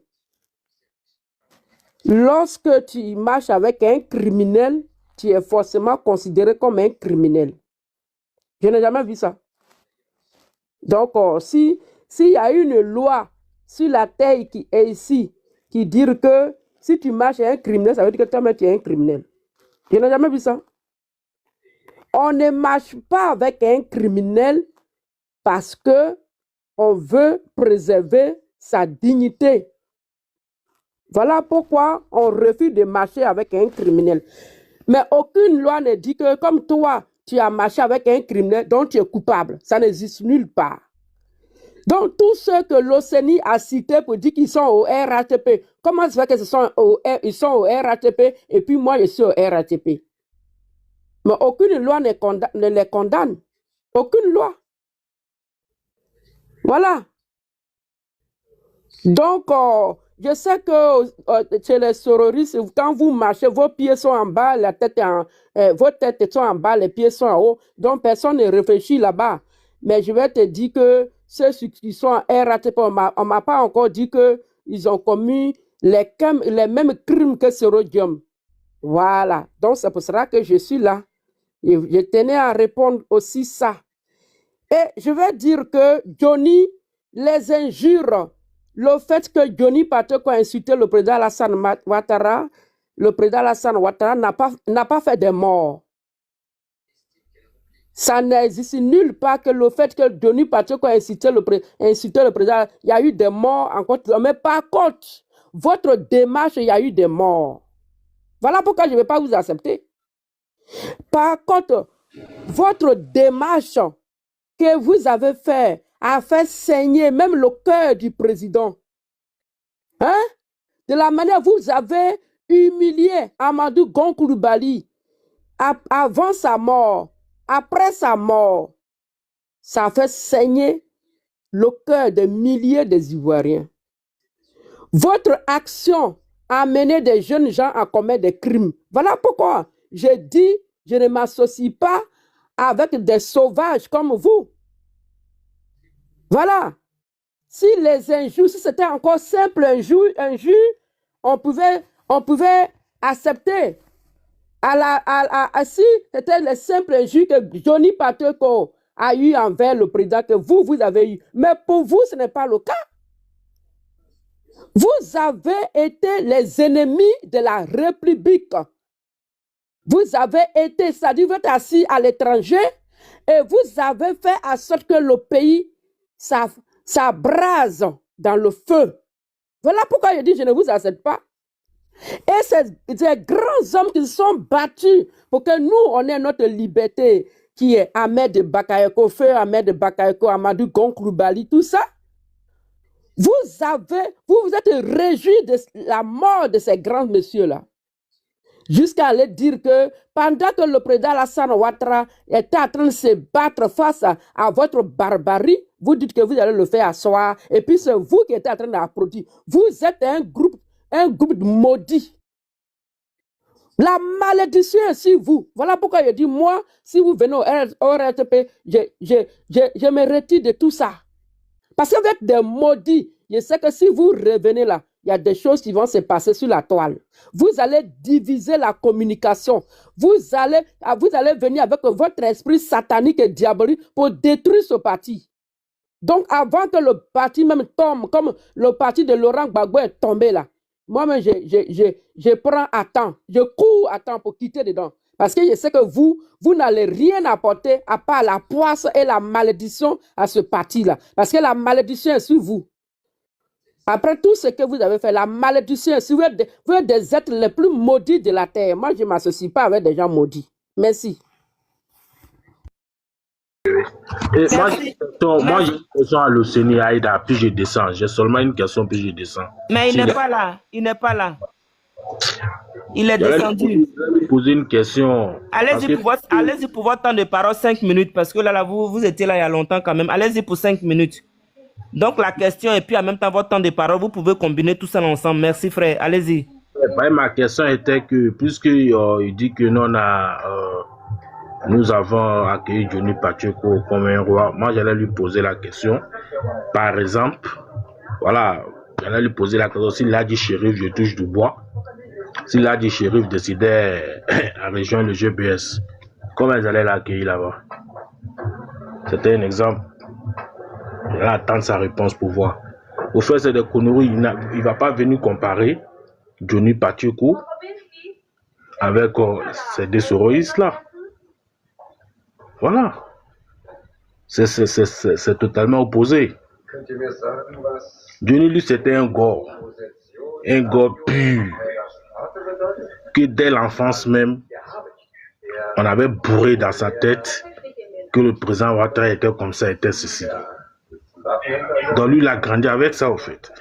lorsque tu marches avec un criminel, tu es forcément considéré comme un criminel. Je n'ai jamais vu ça. Donc, s'il y a une loi sur la terre qui est ici, qui dit que si tu marches avec un criminel, ça veut dire que toi-même tu es un criminel. Je n'ai jamais vu ça. On ne marche pas avec un criminel parce que on veut préserver sa dignité. Voilà pourquoi on refuse de marcher avec un criminel. Mais aucune loi ne dit que comme toi, tu as marché avec un criminel dont tu es coupable. Ça n'existe nulle part. Donc, tous ceux que l'OCNI a cités pour dire qu'ils sont au RATP, comment ça fait qu'ils sont au RATP et puis moi, je suis au RATP? Mais aucune loi ne les condamne. Aucune loi. Voilà. Donc, je sais que chez les terroristes, quand vous marchez, vos pieds sont en bas, vos têtes sont en bas, les pieds sont en haut. Donc, personne ne réfléchit là-bas. Mais je vais te dire que ceux qui sont en RATP, on ne m'a pas encore dit qu'ils ont commis les mêmes crimes que Serodium. Voilà. Donc, c'est pour cela que je suis là. Et je tenais à répondre aussi ça. Et je vais dire que Johnny, les injures, le fait que Johnny Pateko a insulté le président Alassane Ouattara, le président Alassane Ouattara n'a pas fait de mort. Ça n'existe nulle part que le fait que Johnny Pateko a insulté le président, il y a eu des morts en contre. Mais par contre, votre démarche, il y a eu des morts. Voilà pourquoi je ne vais pas vous accepter. Par contre, votre démarche que vous avez fait a fait saigner même le cœur du président. Hein? De la manière dont vous avez humilié Amadou Gon Coulibaly avant sa mort, après sa mort, ça a fait saigner le cœur de milliers des Ivoiriens. Votre action a amené des jeunes gens à commettre des crimes. Voilà pourquoi je dis, je ne m'associe pas avec des sauvages comme vous. Voilà. Si les injures, si c'était encore simple injure, on pouvait accepter. Si c'était les simples injures que Johnny Pateko a eu envers le président que vous avez eu. Mais pour vous, ce n'est pas le cas. Vous avez été les ennemis de la République. Vous avez été, c'est-à-dire vous êtes assis à l'étranger et vous avez fait en sorte que le pays ça brase dans le feu. Voilà pourquoi je dis je ne vous accepte pas. Et c'est des grands hommes qui se sont battus pour que nous, on ait notre liberté, qui est Ahmed Bakayoko, Feu Ahmed Bakayoko, Amadou Gon Coulibaly, tout ça. Vous vous êtes réjouis de la mort de ces grands messieurs-là. Jusqu'à aller dire que pendant que le président Alassane Ouattara était en train de se battre face à votre barbarie, vous dites que vous allez le faire asseoir, et puis c'est vous qui êtes en train d'applaudir. Vous êtes un groupe de maudits. La malédiction est sur vous. Voilà pourquoi je dis, moi, si vous venez au RTP, je me retire de tout ça. Parce que vous êtes des maudits. Je sais que si vous revenez là, il y a des choses qui vont se passer sur la toile. Vous allez diviser la communication. Vous allez venir avec votre esprit satanique et diabolique pour détruire ce parti. Donc, avant que le parti même tombe, comme le parti de Laurent Gbagbo est tombé là, moi-même, je prends à temps, je cours à temps pour quitter dedans. Parce que je sais que vous n'allez rien apporter à part la poisse et la malédiction à ce parti-là. Parce que la malédiction est sur vous. Après tout ce que vous avez fait, la malédiction est sur vous. Vous êtes des êtres les plus maudits de la terre. Moi, je ne m'associe pas avec des gens maudits. Merci. Et moi, j'ai une question à l'Océanie Aïda, puis je descends. J'ai seulement une question, puis je descends. Mais il n'est pas là. Il n'est pas là. Il est descendu. Je vais lui poser une question. Allez-y pour votre temps de parole, 5 minutes, parce que là, vous étiez là il y a longtemps quand même. Allez-y pour 5 minutes. Donc la question et puis en même temps votre temps de parole, vous pouvez combiner tout ça ensemble. Merci frère, allez-y. Ma question était que, puisqu'il dit que nous avons accueilli Johnny Pacheco comme un roi, moi j'allais lui poser la question. Par exemple, voilà, j'allais lui poser la question, s'il a dit shérif, je touche du bois. S'il a dit shérif décidait à rejoindre le GBS, comment ils allaient l'accueillir là-bas? C'était un exemple. Il va attendre sa réponse pour voir. Au fait, c'est des conneries. Il ne va pas venir comparer Johnny Pacheco avec ces deux soroïstes-là. Voilà. C'est totalement opposé. Johnny, lui, c'était un gore pur. Que dès l'enfance même, on avait bourré dans sa tête que le président Ouattara était comme ça, était ceci. Donc lui, il a grandi avec ça, au fait.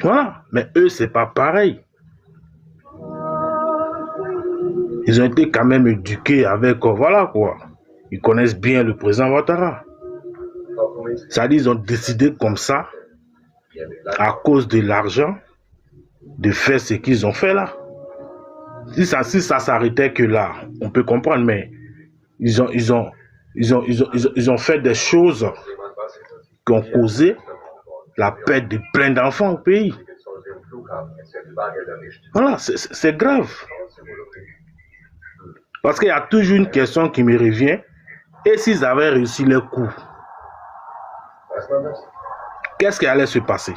Voilà. Mais eux, c'est pas pareil. Ils ont été quand même éduqués avec, voilà quoi. Ils connaissent bien le président Ouattara. C'est-à-dire, ils ont décidé comme ça, à cause de l'argent, de faire ce qu'ils ont fait là. Si ça s'arrêtait que là, on peut comprendre, mais ils ont fait des choses qui ont causé la perte de plein d'enfants au pays. Voilà, c'est grave. Parce qu'il y a toujours une question qui me revient. Et s'ils avaient réussi leur coup, qu'est-ce qui allait se passer?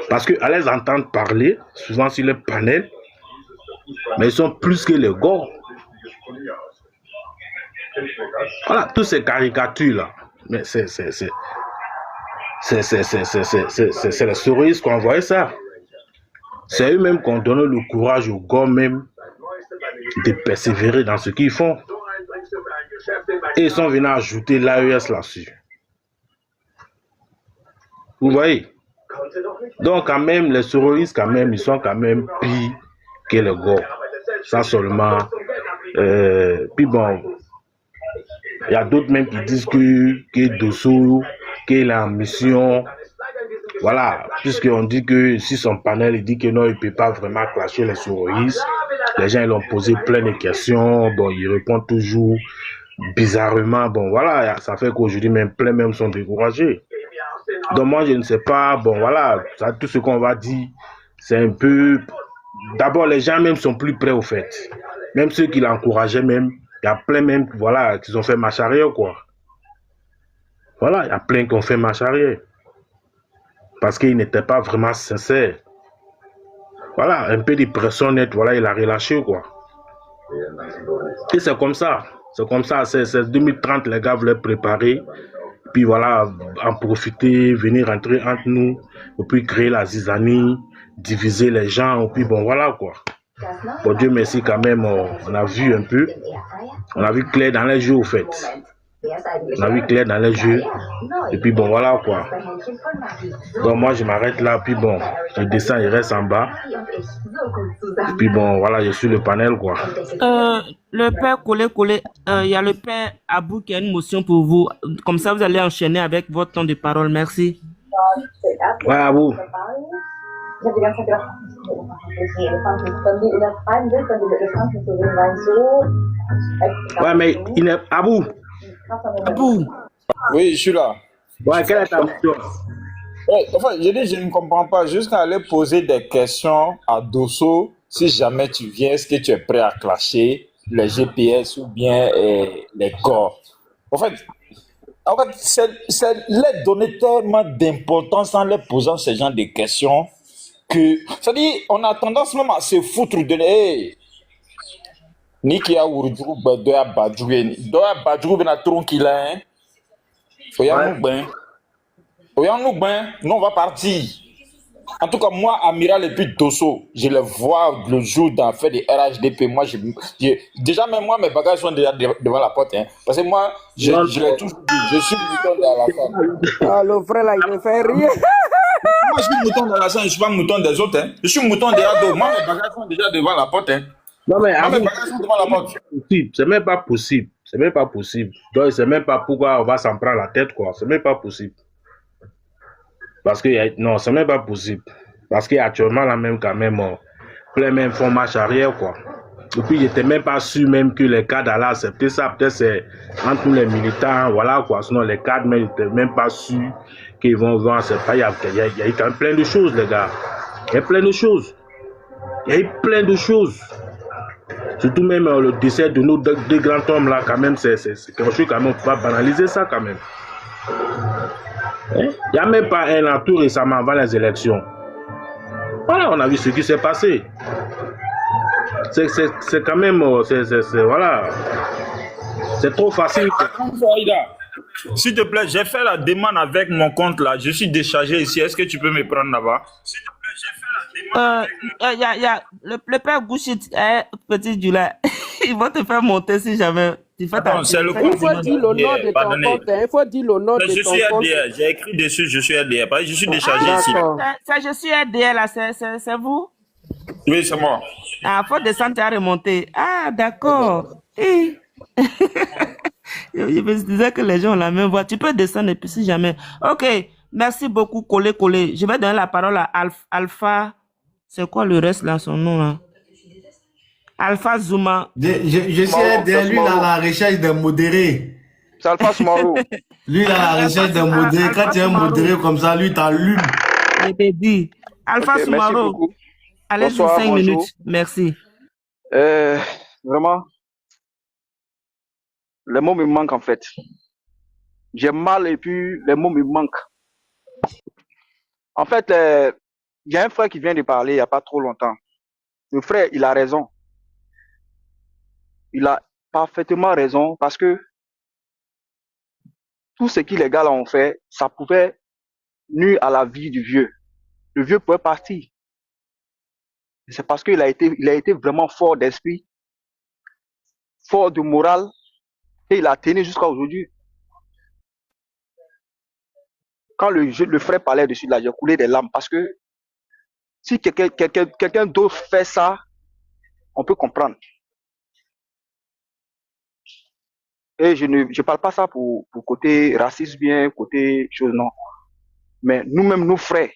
Parce qu'à les entendre parler, souvent sur les panels, mais ils sont plus que les gars. Voilà, toutes ces caricatures-là, mais c'est les souris qui ont envoyé ça. C'est eux-mêmes qui ont donné le courage aux gars même de persévérer dans ce qu'ils font. Et ils sont venus ajouter l'AES là-dessus. Vous voyez? Donc quand même, les souris, quand même, ils sont quand même pires que les gars. Ça seulement. Puis bon, il y a d'autres même qui disent que Dosso, qu'il est en mission. Voilà, puisqu'on dit que si son panel il dit que non, il ne peut pas vraiment clasher les souris. Les gens ils ont posé plein de questions. Bon, il répond toujours bizarrement. Bon, voilà, ça fait qu'aujourd'hui, même plein même sont découragés. Donc moi, je ne sais pas. Bon, voilà, ça, tout ce qu'on va dire, c'est un peu... D'abord, les gens même sont plus prêts au fait. Même ceux qui l'encourageaient même, il y a plein même, voilà, qui ont fait marche arrière, quoi. Voilà, il y a plein qui ont fait marche arrière. Parce qu'ils n'étaient pas vraiment sincères. Voilà, un peu de pression nette, voilà, il a relâché, quoi. Et c'est comme ça. C'est comme ça, c'est 2030, les gars voulaient préparer. Puis voilà, en profiter, venir entrer entre nous, et puis créer la zizanie, diviser les gens, et puis bon, voilà, quoi. Bon, Dieu merci quand même, on a vu un peu. On a vu clair dans les jeux, au fait. On a vu clair dans les jeux. Et puis bon, voilà quoi. Donc moi, je m'arrête là. Puis bon, je descends, il reste en bas. Et puis bon, voilà, je suis le panel quoi. Le père Collé, il y a le père Abou qui a une motion pour vous. Comme ça, vous allez enchaîner avec votre temps de parole. Merci. Ouais, à vous. Ich habe die ganze Zeit gedacht, die Elefanten, wenn die in der freien Wildbahn diese Elefanten zu sehen, waren so Ouais, mais il est à vous. Abou, Oui, je suis là. Ouais, quelle est ta mission? Ouais, enfin, je dis, je ne comprends pas. Jusqu'à aller poser des questions à Dosso, si jamais tu viens, est-ce que tu es prêt à clasher les GPS ou bien les corps? En fait, c'est leur donner tellement d'importance en leur posant ce genre de questions que, c'est-à-dire, on a tendance même à se foutre de hey, ni qui a ourdou, doya badjou, ben a tronquila, hein. Oyons-nous ben, nous on va partir. En tout cas, moi, Amiral et puis Dosso, je les vois le jour d'en faire des RHDP. Moi, déjà, même moi, mes bagages sont déjà devant la porte. Hein, parce que moi, je l'ai toujours dit, je suis mouton dans la salle. Ah, le frère là, il ne fait rien. Moi, je suis mouton dans la salle, je ne suis pas mouton des autres. Hein. Je suis mouton des ados. Moi, mes bagages sont déjà devant la porte. Hein. Non, mais Moi, mes bagages sont devant la porte. c'est même pas possible. C'est même pas possible. Donc, c'est même pas pourquoi on va s'en prendre la tête, quoi. C'est même pas possible. Parce que, non, c'est même pas possible. Parce qu'actuellement, là, même, quand même, plein même font marche arrière, quoi. Et puis, j'étais même pas sûr même que les cadres allaient accepter ça. Peut-être c'est entre tous les militants, voilà, quoi. Sinon, les cadres, mais j'étais même pas sûr qu'ils vont accepter. Il y a eu quand même plein de choses, les gars. Il y a plein de choses. Il y a eu plein de choses. Surtout même le décès de nos deux grands hommes, là, quand même, c'est quelque chose, quand même, on ne peut pas banaliser ça, quand même. Il n'y a même pas un an tout récemment avant les élections. Voilà, on a vu ce qui s'est passé. C'est quand même, voilà, c'est trop facile. S'il te plaît, j'ai fait la demande avec mon compte là. Je suis déchargé ici. Est-ce que tu peux me prendre là-bas? S'il te plaît, j'ai fait la demande. y a le père Gouchit, petit Jules, ils vont te faire monter si jamais tu fais ta. C'est le Il faut dire le nom de ton compte. Il faut dire le nom de Je ton suis compte. RDR. J'ai écrit dessus, je suis RDR. Parce que je suis déchargé ici. D'accord. Je suis RDL là, c'est vous? Oui, c'est moi. Ah, faut descendre et remonter. Ah, d'accord. Eh. Je me disais que les gens ont la même voix. Tu peux descendre et puis si jamais. Ok, merci beaucoup, Collé. Je vais donner la parole à Alpha. C'est quoi le reste là, son nom là? Alpha Zuma. Je suis derrière lui dans la recherche d'un modéré. C'est Alpha Soumaro. Lui dans la recherche d'un modéré. Quand tu es un modéré comme ça, lui t'allume. Je t'ai dit. Alpha Ok, merci Soumaro. beaucoup. Allez, Bonsoir, 5 bonjour. minutes. Merci. Vraiment, les mots me manquent en fait. J'ai mal et puis les mots me manquent. En fait, il y a un frère qui vient de parler il n'y a pas trop longtemps. Le frère, il a raison. Il a parfaitement raison parce que tout ce que les gars là ont fait, ça pouvait nuire à la vie du vieux. Le vieux pouvait partir. C'est parce qu'il a été vraiment fort d'esprit, fort de morale, et il a tenu jusqu'à aujourd'hui. Quand le frère parlait dessus, là, j'ai coulé des larmes parce que si quelqu'un d'autre fait ça, on peut comprendre. Et je ne parle pas ça pour côté raciste, bien, côté chose, non. Mais nous-mêmes, nos frères,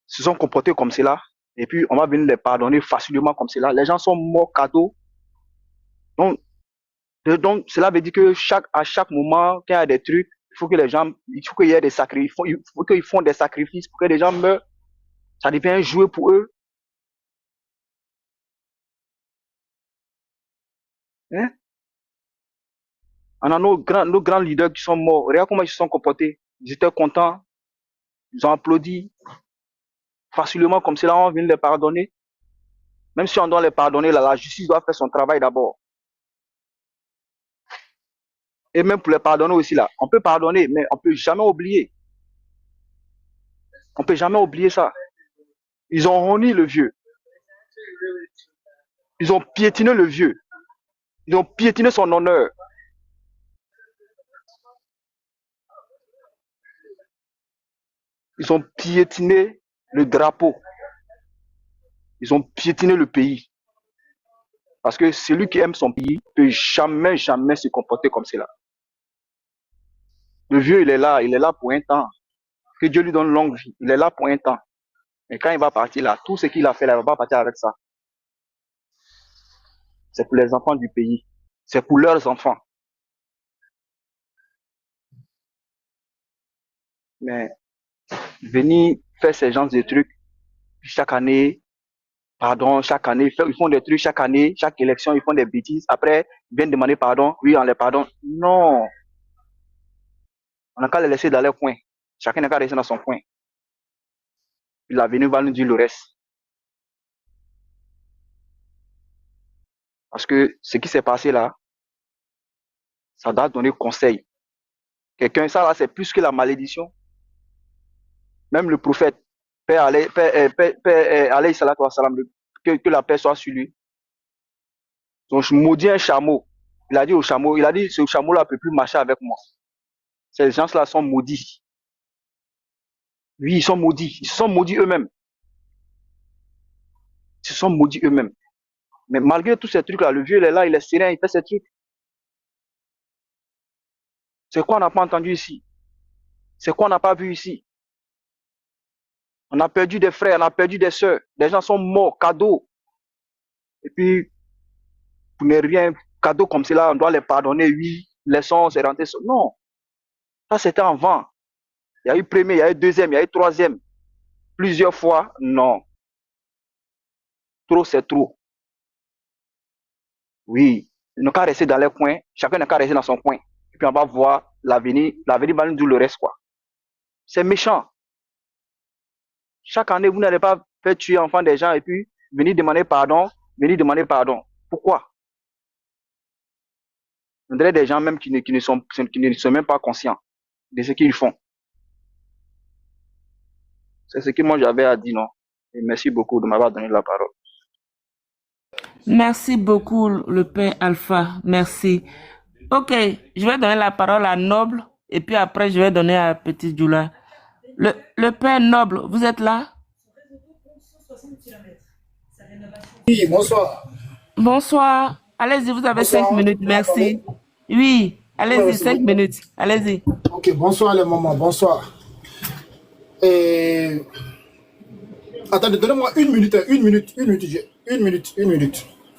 se sont comportés comme cela, et puis on va venir les pardonner facilement comme cela. Les gens sont morts cadeaux. Donc cela veut dire que à chaque moment, quand il y a des trucs, il faut qu'il y ait des sacrifices, il faut qu'ils font des sacrifices pour que les gens meurent. Ça devient un jouet pour eux. Hein? On a nos grands leaders qui sont morts. Regarde comment ils se sont comportés. Ils étaient contents. Ils ont applaudi. Facilement, comme cela, on vient les pardonner. Même si on doit les pardonner, la justice doit faire son travail d'abord. Et même pour les pardonner aussi, là, on peut pardonner, mais on peut jamais oublier. On peut jamais oublier ça. Ils ont honni le vieux. Ils ont piétiné le vieux. Ils ont piétiné son honneur. Ils ont piétiné le drapeau. Ils ont piétiné le pays. Parce que celui qui aime son pays ne peut jamais se comporter comme cela. Le vieux, il est là pour un temps. Que Dieu lui donne longue vie. Il est là pour un temps. Mais quand il va partir là, tout ce qu'il a fait là, il va pas partir avec ça. C'est pour les enfants du pays. C'est pour leurs enfants. Mais venir faire ces genres de trucs, chaque année, pardon, chaque année, ils font des trucs chaque année, chaque élection, ils font des bêtises. Après, ils viennent demander pardon. Oui, on les pardonne. Non. On n'a qu'à les laisser dans leur coin. Chacun n'a qu'à rester dans son coin. Puis l'avenir va nous dire le reste. Parce que ce qui s'est passé là, ça doit donner conseil. Quelqu'un, ça là, c'est plus que la malédiction. Même le prophète, Père alayhi salatu wa salam, que la paix soit sur lui. Donc, je maudis un chameau. Il a dit au chameau, il a dit, ce chameau-là ne peut plus marcher avec moi. Ces gens-là sont maudits. Oui, ils sont maudits. Ils se sont maudits eux-mêmes. Ils se sont maudits eux-mêmes. Mais malgré tous ces trucs-là, le vieux, il est là, il est serein, il fait ses trucs. C'est quoi on n'a pas entendu ici? C'est quoi on n'a pas vu ici? On a perdu des frères, on a perdu des sœurs. Des gens sont morts, cadeaux. Et puis, pour ne rien, cadeaux comme cela, on doit les pardonner, oui. Laissons, c'est rentré. Non. Ça, c'était en vain. Il y a eu premier, il y a eu deuxième, il y a eu troisième. Plusieurs fois, non. Trop, c'est trop. Oui. Ils n'ont qu'à rester dans leur coin. Chacun n'a qu'à rester dans son coin. Et puis, on va voir l'avenir. L'avenir va nous dire le reste, quoi. C'est méchant. Chaque année, vous n'allez pas faire tuer enfants des gens et puis venir demander pardon. Venir demander pardon. Pourquoi? On dirait des gens même qui ne sont même pas conscients de ce qu'ils font. C'est ce que moi j'avais à dire, non? Et merci beaucoup de m'avoir donné la parole. Merci beaucoup, le Père Alpha. Merci. Ok, je vais donner la parole à Noble et puis après je vais donner à Petit Djoula. Le Père Noble, vous êtes là? Oui, bonsoir. Bonsoir. Allez-y, vous avez Bonsoir. 5 minutes, merci. Oui, allez-y, 5 minutes. Allez-y. Ok, bonsoir les mamans, bonsoir. Attendez, donnez-moi une minute.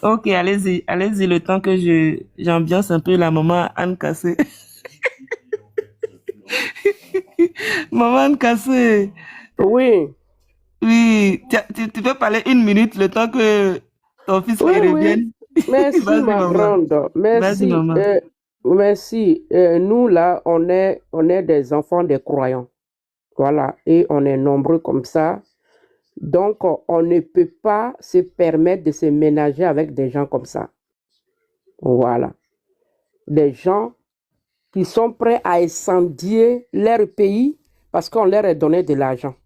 Ok, allez-y, le temps que j'ambiance un peu la maman Anne Cassé. Maman Anne Cassé. Oui. Oui, tu peux parler 1 minute le temps que ton fils revienne. Merci, ma grande. Merci. Maman. Merci. Nous, là, on est des enfants des croyants. Voilà. Et on est nombreux comme ça. Donc, on ne peut pas se permettre de se ménager avec des gens comme ça. Voilà. Des gens qui sont prêts à incendier leur pays parce qu'on leur a donné de l'argent.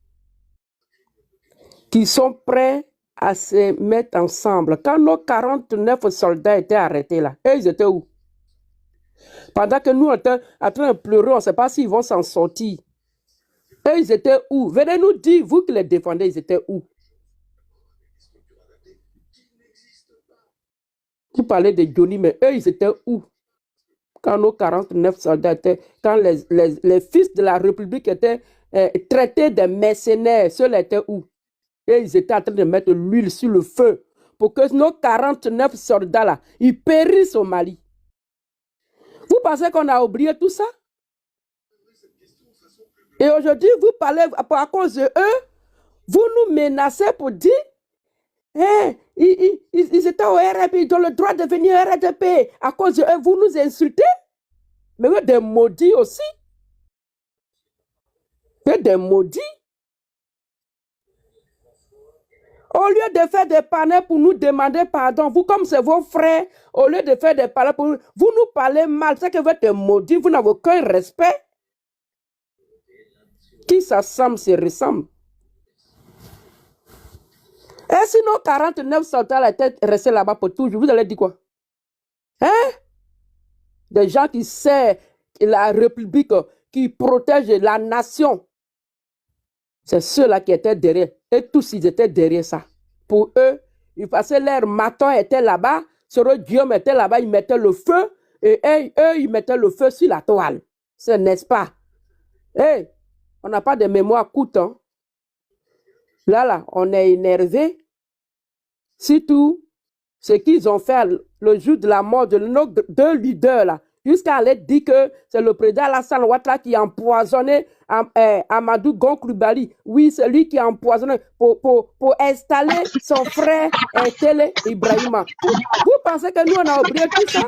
Qui sont prêts à se mettre ensemble. Quand nos 49 soldats étaient arrêtés là, eux, ils étaient où? Pendant que nous, on était en train de pleurer, on ne sait pas s'ils vont s'en sortir. Eux, ils étaient où? Venez nous dire, vous qui les défendez, ils étaient où? Vous parlez de Johnny, mais eux, ils étaient où? Quand nos 49 soldats étaient, quand les fils de la République étaient traités de mercenaires, ceux-là étaient où? Et ils étaient en train de mettre l'huile sur le feu pour que nos 49 soldats-là, ils périssent au Mali. Vous pensez qu'on a oublié tout ça? Et aujourd'hui, vous parlez à cause de eux, vous nous menacez pour dire, ils étaient au RDP, ils ont le droit de venir au RDP. À cause de eux, vous nous insultez. Mais vous êtes des maudits aussi. Vous êtes des maudits. Au lieu de faire des panneaux pour nous demander pardon, vous comme c'est vos frères, au lieu de faire des panneaux pour vous nous parlez mal, c'est que vous êtes maudits, vous n'avez aucun respect. Qui s'assemble se ressemble. Et si nos 49 soldats étaient restés là-bas pour toujours, vous allez dire quoi? Hein? Des gens qui servent la République, qui protègent la nation. C'est ceux-là qui étaient derrière. Et tous, ils étaient derrière ça. Pour eux, ils passaient leur matin était là-bas, Soro Guillaume était là-bas, ils mettaient le feu, et eux, ils mettaient le feu sur la toile. Ce n'est-ce pas? Hey, on n'a pas de mémoire courte. Hein. Là, on est énervé. Surtout, ce qu'ils ont fait le jour de la mort de nos deux leaders, là, jusqu'à aller dire que c'est le président Alassane Ouattara qui a empoisonné Amadou Gon Coulibaly. Oui, c'est lui qui a empoisonné pour installer son frère Télé Ibrahima. Vous pensez que nous, on a oublié tout ça?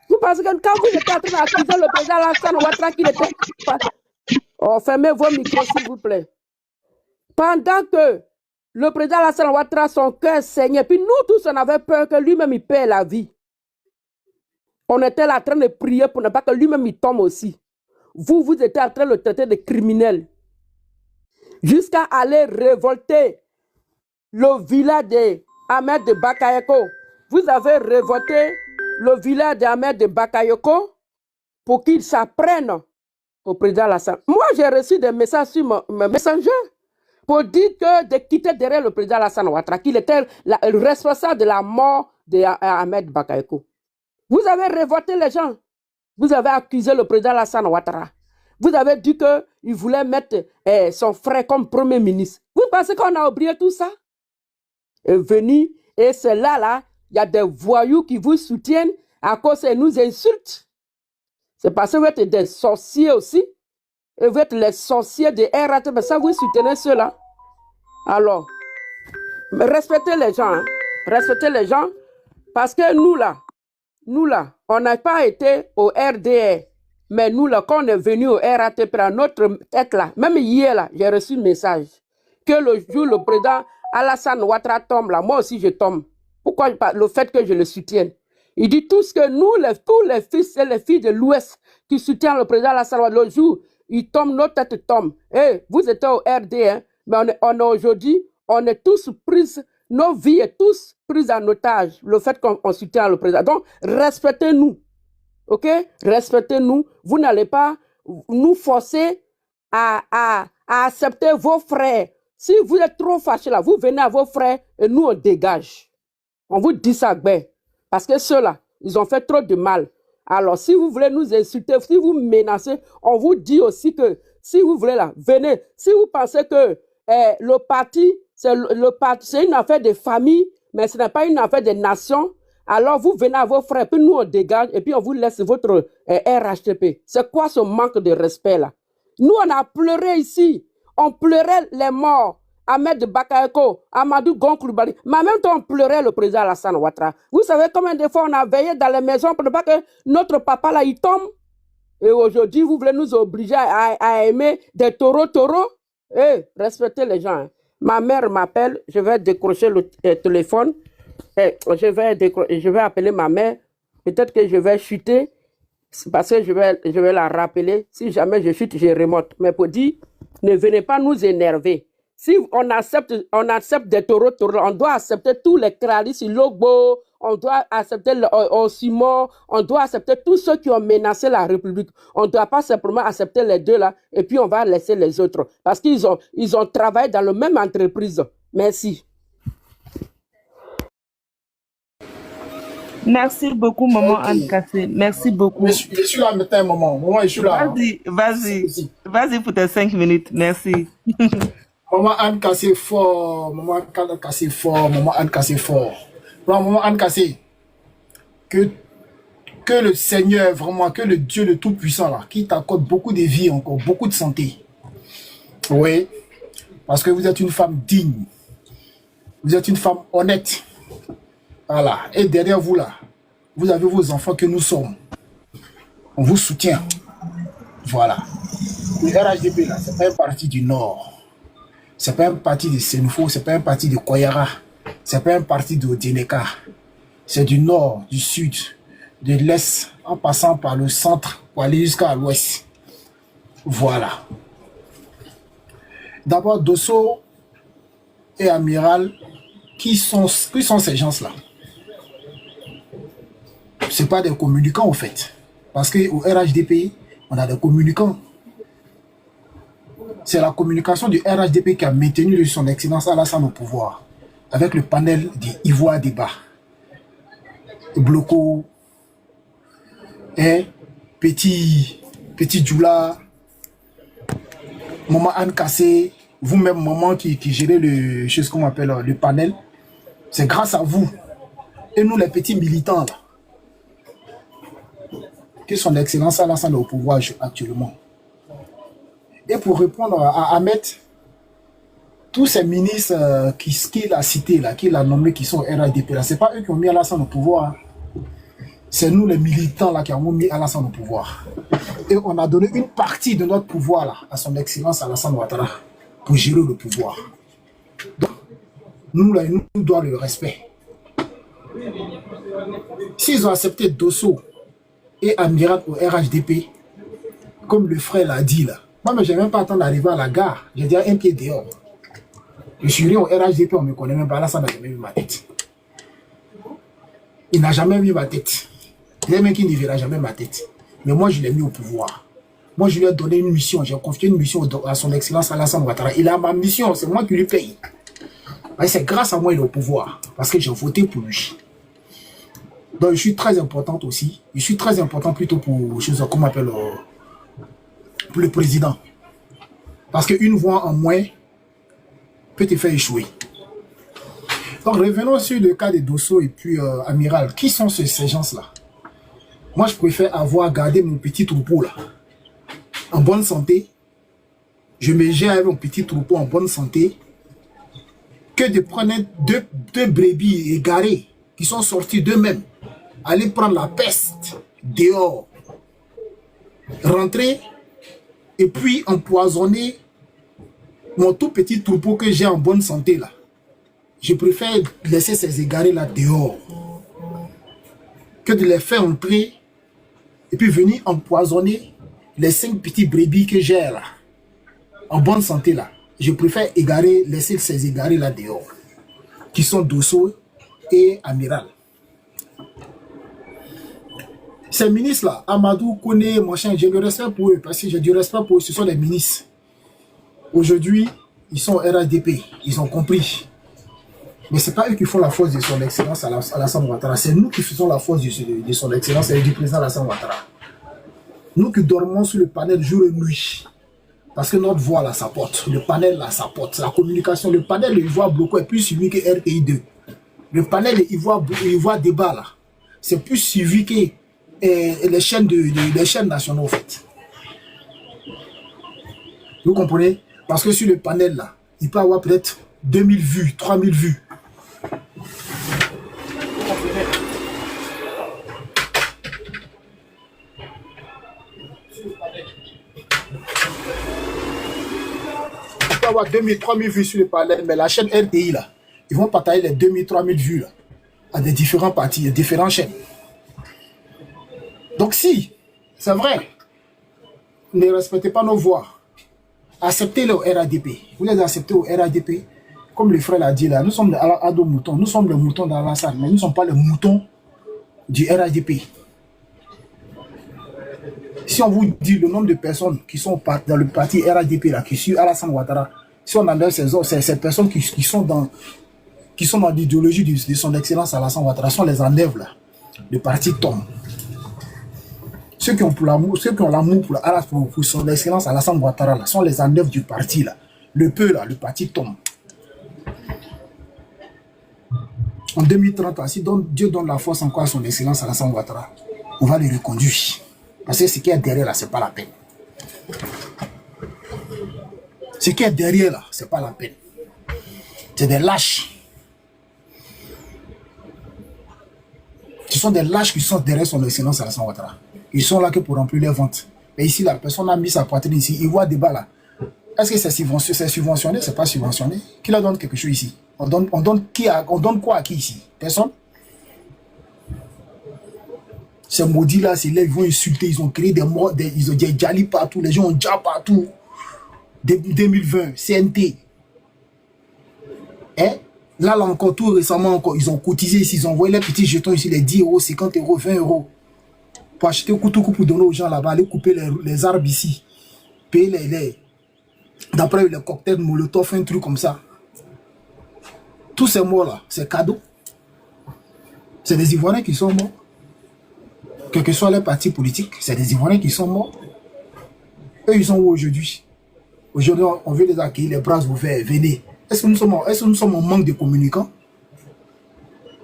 Vous pensez que quand vous étiez en train d'accuser le président Alassane Ouattara qu'il était... Oh, fermez vos micros, s'il vous plaît. Pendant que le président Alassane Ouattara, son cœur saignait, puis nous tous, on avait peur que lui-même, il paie la vie. On était là en train de prier pour ne pas que lui-même, il tombe aussi. Vous étiez en train de le traiter de criminel. Jusqu'à aller révolter le village d'Ahmed de Bakayoko. Vous avez révolté le village d'Ahmed de Bakayoko pour qu'il s'apprenne au président Alassane. Moi, j'ai reçu des messages sur mon messenger pour dire que de quitter derrière le président Alassane Ouattara, qu'il était le responsable de la mort d'Ahmed Bakayoko. Vous avez révolté les gens. Vous avez accusé le président Alassane Ouattara. Vous avez dit qu'il voulait mettre son frère comme premier ministre. Vous pensez qu'on a oublié tout ça? Et venu, et c'est là, il y a des voyous qui vous soutiennent à cause qu'ils nous insultent. C'est parce que vous êtes des sorciers aussi. Et vous êtes les sorciers de RAT, mais ça vous soutenez ceux-là. Alors, respectez les gens. Hein. Respectez les gens. Parce que nous là, on n'a pas été au RDR. Mais nous là, quand on est venu au RATP, à notre tête là, même hier là, j'ai reçu un message. Que le jour le président Alassane Ouattara tombe là, moi aussi je tombe. Pourquoi? Le fait que je le soutienne. Il dit tout ce que nous, tous les fils et les filles de l'Ouest qui soutiennent le président Alassane Ouattara, le jour il tombe, notre tête tombe. Et vous êtes au RD, hein, mais on est aujourd'hui, on est tous pris, nos vies sont tous prises en otage, le fait qu'on soutient le président. Donc, respectez-nous, ok? Respectez-nous. Vous n'allez pas nous forcer à accepter vos frères. Si vous êtes trop fâchés là, vous venez à vos frères et nous, on dégage. On vous dit ça, ben, parce que ceux-là, ils ont fait trop de mal. Alors, si vous voulez nous insulter, si vous menacez, on vous dit aussi que si vous voulez là, venez. Si vous pensez que le parti, c'est une affaire de famille, mais ce n'est pas une affaire de nation, alors vous venez à vos frères, puis nous on dégage, et puis on vous laisse votre RHTP. C'est quoi ce manque de respect là? Nous, on a pleuré ici. On pleurait les morts. Ahmed Bakayoko, Amadou Gon Coulibaly. Mais en même temps, on pleurait le président Alassane Ouattara. Vous savez combien de fois on a veillé dans les maisons pour ne pas que notre papa là, il tombe? Et aujourd'hui, vous voulez nous obliger à aimer des taureaux. Respectez les gens. Hein. Ma mère m'appelle, je vais décrocher le téléphone. Je vais appeler ma mère. Peut-être que je vais chuter parce que je vais la rappeler. Si jamais je chute, je remonte. Mais pour dire, ne venez pas nous énerver. Si on accepte des taureaux, on doit accepter tous les Kralis, Logbo, on doit accepter Simon, on doit accepter tous ceux qui ont menacé la République. On ne doit pas simplement accepter les deux là et puis on va laisser les autres. Parce qu'ils ont travaillé dans la même entreprise. Merci. Merci beaucoup, maman Anne Kassé. Merci beaucoup. Je suis là maintenant, maman. Maman, je suis là. Vas-y pour tes 5 minutes. Merci. Maman Anne Kassé fort. Maman Anne Kassé fort. Maman Anne Kassé fort. Maman Anne Kassé, que le Seigneur, vraiment, que le Dieu de Tout-Puissant, là, qui t'accorde beaucoup de vie encore, beaucoup de santé. Oui, parce que vous êtes une femme digne. Vous êtes une femme honnête. Voilà. Et derrière vous, là, vous avez vos enfants que nous sommes. On vous soutient. Voilà. Le RHDP, là, c'est pas un parti du Nord. C'est pas un parti de Senufo, c'est pas un parti de Koyara. C'est pas un parti de Odineka. C'est du Nord, du Sud, de l'Est, en passant par le centre pour aller jusqu'à l'Ouest. Voilà. D'abord, Dosso et Amiral, qui sont ces gens-là? Ce n'est pas des communicants, en fait. Parce qu'au RHDP, on a des communicants. C'est la communication du RHDP qui a maintenu son excellence Alassane au pouvoir. Avec le panel d'Ivoire Débat. Bloco et Petit Petit Djoula, maman Anne Kassé, vous-même, maman qui gérait ce qu'on appelle le panel. C'est grâce à vous. Et nous, les petits militants, là, que son excellence Alassane est au pouvoir actuellement. Et pour répondre à Ahmed, tous ces ministres qu'il a cités, qu'il a nommés, qui sont RADP, ce n'est pas eux qui ont mis Alassane au pouvoir. C'est nous, les militants, là, qui avons mis Alassane au pouvoir. Et on a donné une partie de notre pouvoir là, à son excellence Alassane Ouattara pour gérer le pouvoir. Donc, nous, là, nous doit le respect. S'ils ont accepté Dosso et Amiral au RHDP, comme le frère l'a dit là, moi, mais je n'ai même pas attendu d'arriver à la gare. J'ai dit un pied dehors. Je suis au RHDP, on ne me connaît même pas. Alassane n'a jamais vu ma tête. Il n'a jamais vu ma tête. Il est même qui ne verra jamais ma tête. Mais moi, je l'ai mis au pouvoir. Moi, je lui ai donné une mission. J'ai confié une mission à son excellence Alassane Ouattara. Il a ma mission, c'est moi qui lui paye. C'est grâce à moi qu'il est au pouvoir. Parce que j'ai voté pour lui. Donc, je suis très importante aussi. Je suis très important plutôt pour, comment on appelle, pour le président. Parce qu'une voix en moins peut te faire échouer. Donc, revenons sur le cas de Dosso et puis Amiral. Qui sont ces gens-là? Moi, je préfère avoir gardé mon petit troupeau là, en bonne santé. Je me gère avec mon petit troupeau en bonne santé, que de prendre deux brebis égarées qui sont sortis d'eux-mêmes, aller prendre la peste dehors, rentrer et puis empoisonner mon tout petit troupeau que j'ai en bonne santé là. Je préfère laisser ces égarés là dehors que de les faire entrer et puis venir empoisonner les 5 petits brebis que j'ai là, en bonne santé là. Je préfère laisser ces égarés là dehors, qui sont Dosso et Amiral. Ces ministres là, Amadou, Kone, machin, j'ai du respect pour eux, parce que j'ai du respect pour eux, ce sont les ministres. Aujourd'hui, ils sont RADP, ils ont compris. Mais ce n'est pas eux qui font la force de son excellence Alassane Ouattara. C'est nous qui faisons la force de son excellence et du président Alassane Ouattara. Nous qui dormons sur le panel jour et nuit. Parce que notre voix là, ça porte. Le panel là, ça porte. La communication, le panel de Ivoire Bloco est plus suivi que RTI2. Le panel de Ivoire Débat là, c'est plus suivi que les chaînes nationales en fait. Vous comprenez? Parce que sur le panel là, il peut y avoir peut-être 2000 vues, 3000 vues. Il peut y avoir 2000, 3000 vues sur le panel, mais la chaîne RTI là, ils vont partager les 2000, 3000 vues là, à des différents partis, des différentes chaînes. Donc si, c'est vrai, ne respectez pas nos voix, acceptez-le au RADP. Vous les acceptez au RADP, comme le frère l'a dit là, nous sommes des moutons, nous sommes les moutons d'Alassane, mais nous ne sommes pas les moutons du RADP. Si on vous dit le nombre de personnes qui sont dans le parti RADP là, qui suivent Alassane Ouattara, si on enlève ces personnes qui sont dans l'idéologie de son excellence Alassane Ouattara, si on les enlève là, le parti tombe. Ceux qui ont l'amour pour son excellence Alassane Ouattara là, sont les enlèves du parti là. Le peu là, le parti tombe. En 2030, si Dieu donne la force encore à son excellence Alassane Ouattara, on va le reconduire. Parce que ce qui est derrière là, c'est pas la peine. Ce qui est derrière là, c'est pas la peine. C'est des lâches. Ce sont des lâches qui sont derrière son excellence Alassane Ouattara. Ils sont là que pour remplir les ventes. Et ici, la personne a mis sa poitrine ici. Il voit des bas là. Est-ce que c'est subventionné? C'est pas subventionné. Qui leur donne quelque chose ici? On donne quoi à qui ici? Personne. Ces maudits là, c'est là, ils vont insulter. Ils ont créé des morts, ils ont des djali partout. Les gens ont déjà partout. 2020, CNT. Hein? Là encore, tout récemment encore, ils ont cotisé ici. Ils ont envoyé les petits jetons ici, les 10 euros, 50 euros, 20 euros. Pour acheter un couteau pour donner aux gens là-bas, aller couper les arbres ici. Payer d'après les cocktails Molotov, un truc comme ça. Tous ces morts-là, c'est cadeau. C'est des Ivoiriens qui sont morts. Quel que soit leur parti politique, c'est des Ivoiriens qui sont morts. Eux, ils sont où aujourd'hui? Aujourd'hui, on veut les accueillir, les bras ouverts, venez. Est-ce que nous sommes en manque de communicants?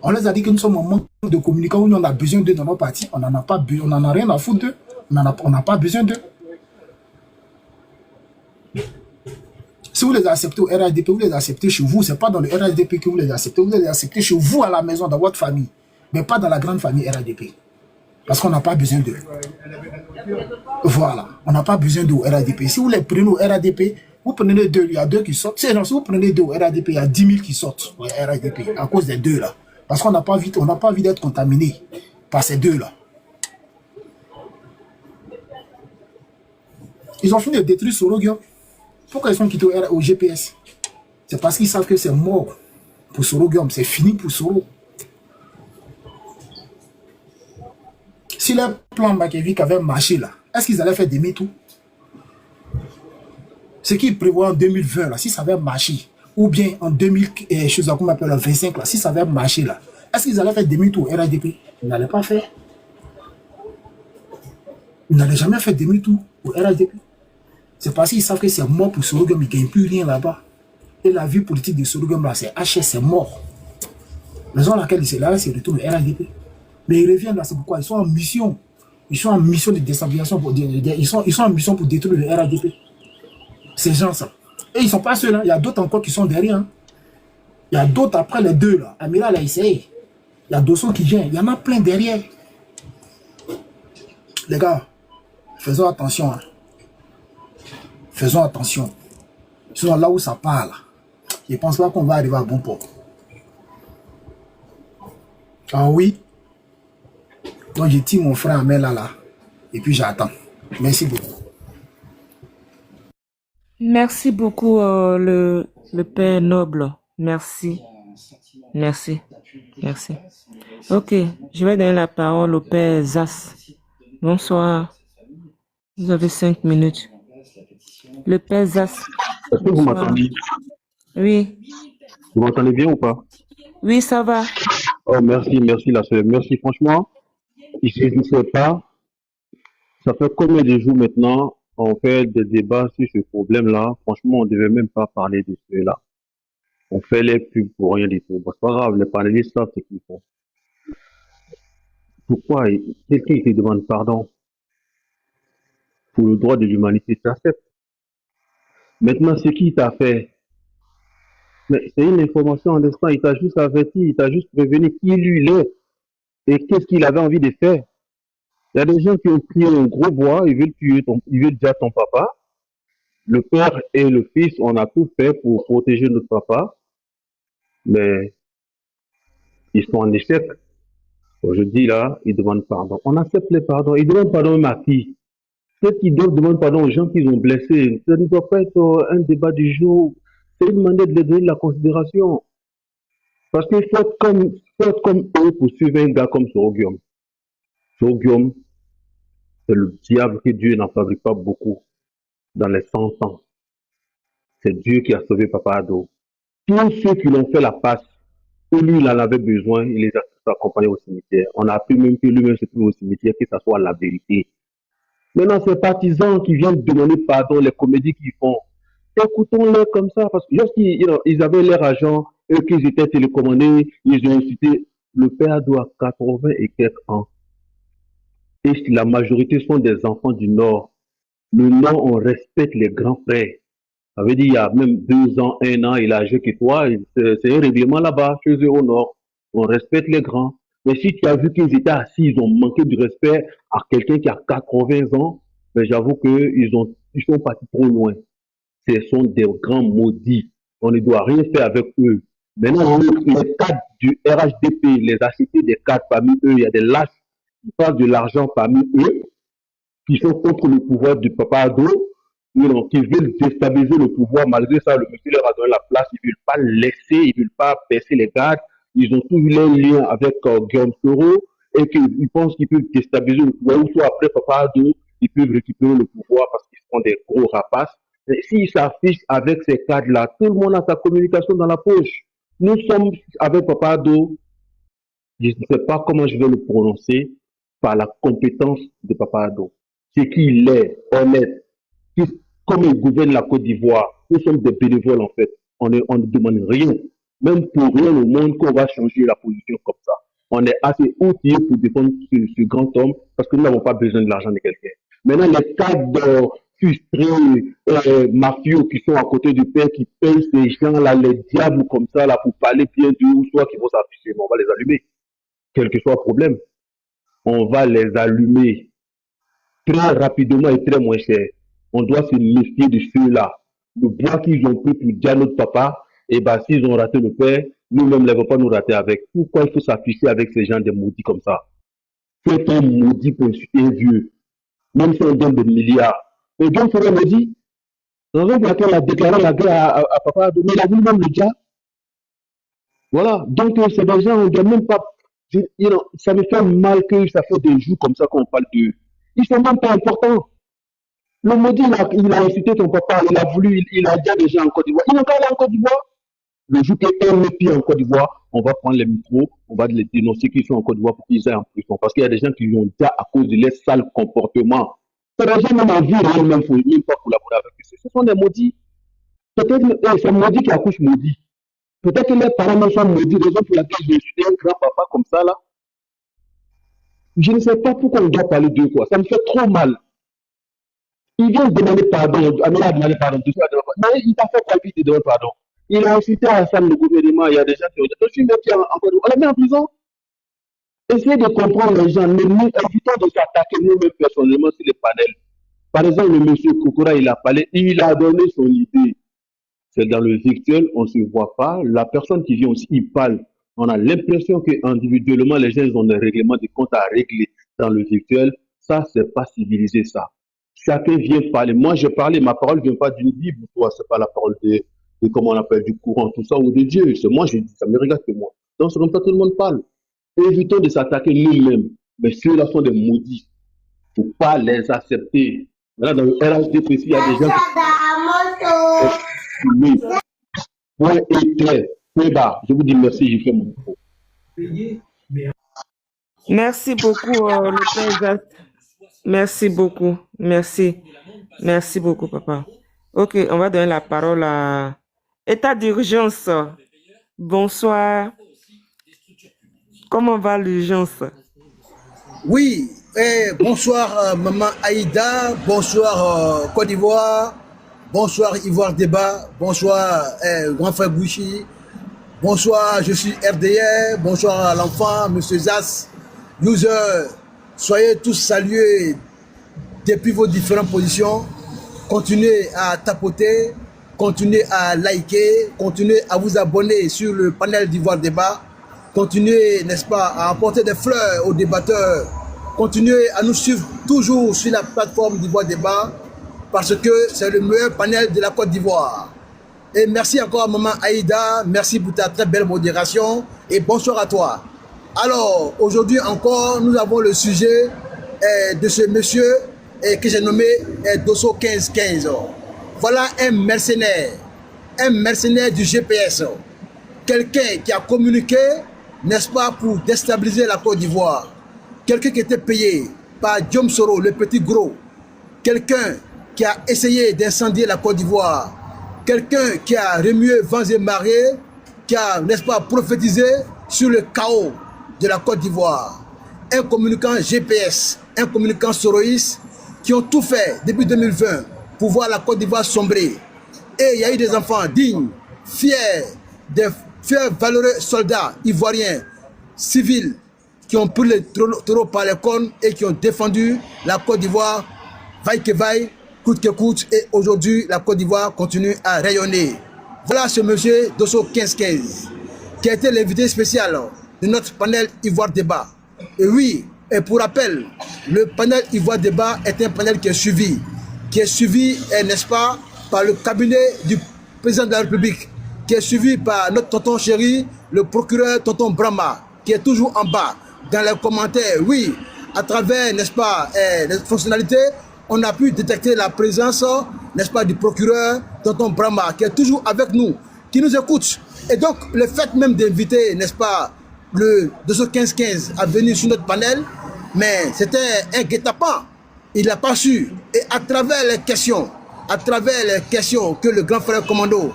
On les a dit que nous sommes en manque de communicants, où on a besoin d'eux dans nos partis. On n'en a pas, on n'en a rien à foutre d'eux. On n'a pas besoin d'eux. Si vous les acceptez au RHDP, vous les acceptez chez vous. Ce n'est pas dans le RHDP que vous les acceptez. Vous les acceptez chez vous à la maison, dans votre famille. Mais pas dans la grande famille RHDP. Parce qu'on n'a pas besoin d'eux. Voilà. On n'a pas besoin d'eux au RHDP. Si vous les prenez au RHDP, vous prenez les deux, il y a deux qui sortent. Si vous prenez deux au RHDP, il y a 10 000 qui sortent au RHDP à cause des deux là. Parce qu'on n'a pas envie d'être contaminé par ces deux là. Ils ont fini de détruire Soroguium. Pourquoi ils sont quittés au GPS? C'est parce qu'ils savent que c'est mort pour Soroguium. C'est fini pour Soro. Si leur plan Makevik avait marché là, est-ce qu'ils allaient faire demi-tour? Ce qu'ils prévoient en 2020 là, si ça avait marché, ou bien en 2025 là, si ça avait marché là, est-ce qu'ils allaient faire demi-tour au RHDP? Ils n'allaient pas faire. Ils n'allaient jamais faire demi-tour au RHDP. C'est parce qu'ils savent que c'est mort pour Soroguium, ils ne gagnent plus rien là-bas. Et la vie politique de Soroguium là, c'est HS, c'est mort. Raison à laquelle ils se retournent au RHDP. Mais ils reviennent là, c'est pourquoi ils sont en mission. Ils sont en mission de déstabilisation. Ils sont en mission pour détruire le RHDP. Ces gens-là. Et ils ne sont pas seuls. Hein. Il y a d'autres encore qui sont derrière. Hein. Il y a d'autres après les deux. Là. Amiral a essayé. Il y a Dosso qui vient. Il y en a plein derrière. Les gars, faisons attention. Hein. Faisons attention. Sinon, là où ça part, là, je ne pense pas qu'on va arriver à bon port. Ah oui. Donc, je tire mon frère Amel là. Et puis, j'attends. Merci beaucoup. Merci beaucoup, le Père Noble. Merci. Merci. Merci. Ok, je vais donner la parole au Père Zas. Bonsoir. Vous avez 5 minutes. Le Père Zas. Est-ce que vous m'entendez? Oui. Vous m'entendez bien ou pas? Oui, ça va. Oh, merci, merci la sœur. Merci, franchement. Je ne sais pas. Ça fait combien de jours maintenant on fait des débats sur ce problème-là? Franchement, on ne devait même pas parler de cela. On fait les pubs pour rien du tout. Bon, c'est pas grave, les panélistes savent ce qu'ils font. Pourquoi quelqu'un te demande pardon pour le droit de l'humanité? T'acceptes. Maintenant, ce qu'il t'a fait, mais c'est une information en instant. Il t'a juste averti, il t'a juste prévenu qui lui est et qu'est-ce qu'il avait envie de faire. Il y a des gens qui ont pris un gros bois, ils veulent tuer ils veulent déjà ton papa. Le père et le fils, on a tout fait pour protéger notre papa, mais ils sont en échec. Je dis là, ils demandent pardon. On accepte les pardons. Ils demandent pardon même à qui? Ceux qui doivent demander pardon aux gens qu'ils ont blessés. Ça ne doit pas être un débat du jour. C'est une manière de les donner de la considération. Parce qu'il faut être comme eux pour suivre un gars comme Soroguium. Soroguium, c'est le diable que Dieu n'en fabrique pas beaucoup dans les 100 ans. C'est Dieu qui a sauvé Papa Ado. Tous ceux qui l'ont fait la passe, où lui il en avait besoin, il les a accompagnés au cimetière. On a appris même que lui-même se trouve au cimetière, que ça soit la vérité. Maintenant, ces partisans qui viennent demander pardon, les comédies qu'ils font, écoutons-les comme ça, parce que lorsqu'ils avaient leur argent, eux qu'ils étaient télécommandés, ils ont incité. Le père Ado a 80 et quelques ans. Et la majorité sont des enfants du Nord. Le Nord, on respecte les grands frères. Ça veut dire, il y a même 2 ans, 1 an, il a âgé que toi. C'est un règlement là-bas, chez eux au Nord. On respecte les grands. Mais si tu as vu qu'ils étaient assis, ils ont manqué de respect à quelqu'un qui a 80 ans, ben j'avoue qu'ils sont partis trop loin. Ce sont des grands maudits. On ne doit rien faire avec eux. Maintenant, les cadres du RHDP, les ACT des cadres parmi eux, il y a des lâches qui parlent de l'argent parmi eux, qui sont contre le pouvoir du Papa Ado, qui veulent déstabiliser le pouvoir. Malgré ça, le monsieur leur a donné la place. Ils ne veulent pas laisser, ils ne veulent pas baisser les gardes. Ils ont tous les liens avec Guillaume Soro et qu'ils pensent qu'ils peuvent déstabiliser le pouvoir. Ou soit après Papa Ado, ils peuvent récupérer le pouvoir parce qu'ils sont des gros rapaces. Et s'ils s'affichent avec ces cadres-là, tout le monde a sa communication dans la poche. Nous sommes avec Papa Ado, je ne sais pas comment je vais le prononcer, par la compétence de Papa Ado. C'est qu'il est honnête. Comme ils gouvernent la Côte d'Ivoire, nous sommes des bénévoles en fait. On ne demande rien. Même pour rien au monde qu'on va changer la position comme ça. On est assez outillés pour défendre ce grand homme parce que nous n'avons pas besoin de l'argent de quelqu'un. Maintenant, les cadres frustrés, mafieux qui sont à côté du père, qui payent ces gens-là, les diables comme ça, là, pour parler bien d'eux, ou soit qui vont s'afficher, on va les allumer. Quel que soit le problème, on va les allumer très rapidement et très moins cher. On doit se méfier de ceux-là. Le bois qu'ils ont pris pour dire notre papa, et bien, s'ils ont raté le père, nous-mêmes ne vont pas nous rater avec. Pourquoi il faut s'afficher avec ces gens des maudits comme ça? C'est un maudit pour insulter un vieux, même si on donne des milliards. Et donc, il me dit, raison pour laquelle on a déclaré la guerre à papa, mais il a voulu même le dire. Voilà. Donc, c'est des gens, on ne doit même pas. Ça me fait mal que ça fait des jours comme ça qu'on parle d'eux. Ils ne sont même pas importants. Le maudit, il a insulté ton papa, il a dit à des gens en Côte d'Ivoire. Il est encore là en Côte d'Ivoire. Le jour qu'il y a un métier en Côte d'Ivoire, on va prendre les micros, on va les dénoncer qu'ils sont en Côte d'Ivoire pour qu'ils aient en prison. Parce qu'il y a des gens qui l'ont dit à cause de leur sale comportement. C'est des gens même en vie, même même pas collaborer avec eux. Ce sont des maudits. Peut-être c'est maudit qui accouche maudit. Peut-être que les parents même sont maudits, raison pour laquelle j'ai insulté un grand-papa comme ça là. Je ne sais pas pourquoi on doit parler d'eux, quoi. Ça me fait trop mal. Il vient demander pardon. Amina a demandé pardon. Mais il t'a fait quoi puis il te demande pardon? Il a incité à Hassan le gouvernement. Il y a des gens qui ont dit, je suis métier encore. On l'a mis en prison. Essayez de comprendre les gens. Mais nous, évitons de s'attaquer nous-mêmes personnellement sur les panels. Par exemple, le monsieur Kokora, il a parlé, il a donné son idée. C'est dans le virtuel, on ne se voit pas. La personne qui vient aussi, il parle. On a l'impression qu'individuellement, les gens ils ont des règlements de comptes à régler dans le virtuel. Ça, c'est pas civilisé, ça. Chacun vient parler. Moi, je parlais, ma parole ne vient pas d'une Bible, toi, c'est pas la parole de comment on appelle, du courant, tout ça, ou de Dieu. C'est moi, je dis, ça me regarde que moi. Donc, c'est comme ça que tout le monde parle. Évitons de s'attaquer nous-mêmes. Mais ceux-là sont des maudits. Il ne faut pas les accepter. Là, dans le RHD précis, il y a des gens qui... Point éclair. Point bas. Je vous dis merci, j'ai fait mon micro. Merci beaucoup, le Père. Merci beaucoup. Merci. Merci beaucoup, papa. Ok, on va donner la parole à... État d'urgence. Bonsoir. Comment va l'urgence? Oui, bonsoir Maman Aïda, bonsoir Côte d'Ivoire, bonsoir Ivoire Débat, bonsoir Grand Frère Bouchi, bonsoir, je suis RDR, bonsoir à l'enfant, Monsieur Zas, user, soyez tous salués depuis vos différentes positions, continuez à tapoter, continuez à liker, continuez à vous abonner sur le panel d'Ivoire Débat. Continuez, n'est-ce pas, à apporter des fleurs aux débatteurs. Continuez à nous suivre toujours sur la plateforme d'Ivoire Débat parce que c'est le meilleur panel de la Côte d'Ivoire. Et merci encore à Maman Aïda, merci pour ta très belle modération et bonsoir à toi. Alors, aujourd'hui encore, nous avons le sujet de ce monsieur que j'ai nommé Dosso 1515. Voilà un mercenaire du GPS. Quelqu'un qui a communiqué, n'est-ce pas, pour déstabiliser la Côte d'Ivoire. Quelqu'un qui était payé par Diom Soro, le petit gros. Quelqu'un qui a essayé d'incendier la Côte d'Ivoire. Quelqu'un qui a remué vents et marées, qui a, n'est-ce pas, prophétisé sur le chaos de la Côte d'Ivoire. Un communicant GPS, un communicant soroïste, qui ont tout fait depuis 2020 pour voir la Côte d'Ivoire sombrer. Et il y a eu des enfants dignes, fiers, des fiers valeureux soldats ivoiriens, civils, qui ont pris le taureau par les cornes et qui ont défendu la Côte d'Ivoire, vaille que vaille, coûte que coûte, et aujourd'hui la Côte d'Ivoire continue à rayonner. Voilà ce monsieur Dosso 1515, qui a été l'invité spécial de notre panel Ivoire Débat. Et oui, et pour rappel, le panel Ivoire Débat est un panel qui est suivi, n'est-ce pas, par le cabinet du président de la République, qui est suivi par notre tonton chéri, le procureur tonton Brahma, qui est toujours en bas, dans les commentaires. Oui, à travers, n'est-ce pas, les fonctionnalités, on a pu détecter la présence, n'est-ce pas, du procureur tonton Brahma, qui est toujours avec nous, qui nous écoute. Et donc, le fait même d'inviter, n'est-ce pas, le 215-15 à venir sur notre panel, mais c'était un guet-apens. Il n'a pas su. Et à travers les questions, à travers les questions que le grand frère commando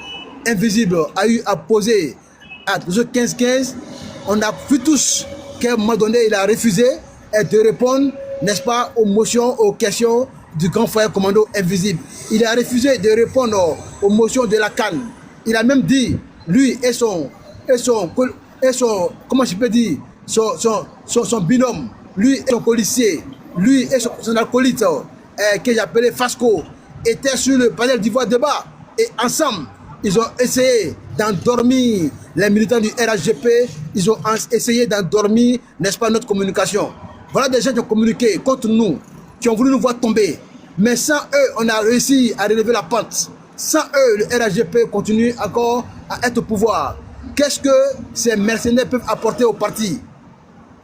invisible a eu à poser à 15-15, on a vu tous qu'à un moment donné, il a refusé de répondre, n'est-ce pas, aux motions, aux questions du grand frère commando invisible. Il a refusé de répondre aux motions de la CAN. Il a même dit, lui et son comment je peux dire, son binôme, lui et son policier, lui et son acolyte, que j'appelais Fasco, étaient sur le panel d'Ivoire débat. Et ensemble, ils ont essayé d'endormir les militants du RHGP, ils ont essayé d'endormir, n'est-ce pas, notre communication. Voilà des gens qui ont communiqué contre nous, qui ont voulu nous voir tomber. Mais sans eux, on a réussi à relever la pente. Sans eux, le RHGP continue encore à être au pouvoir. Qu'est-ce que ces mercenaires peuvent apporter au parti?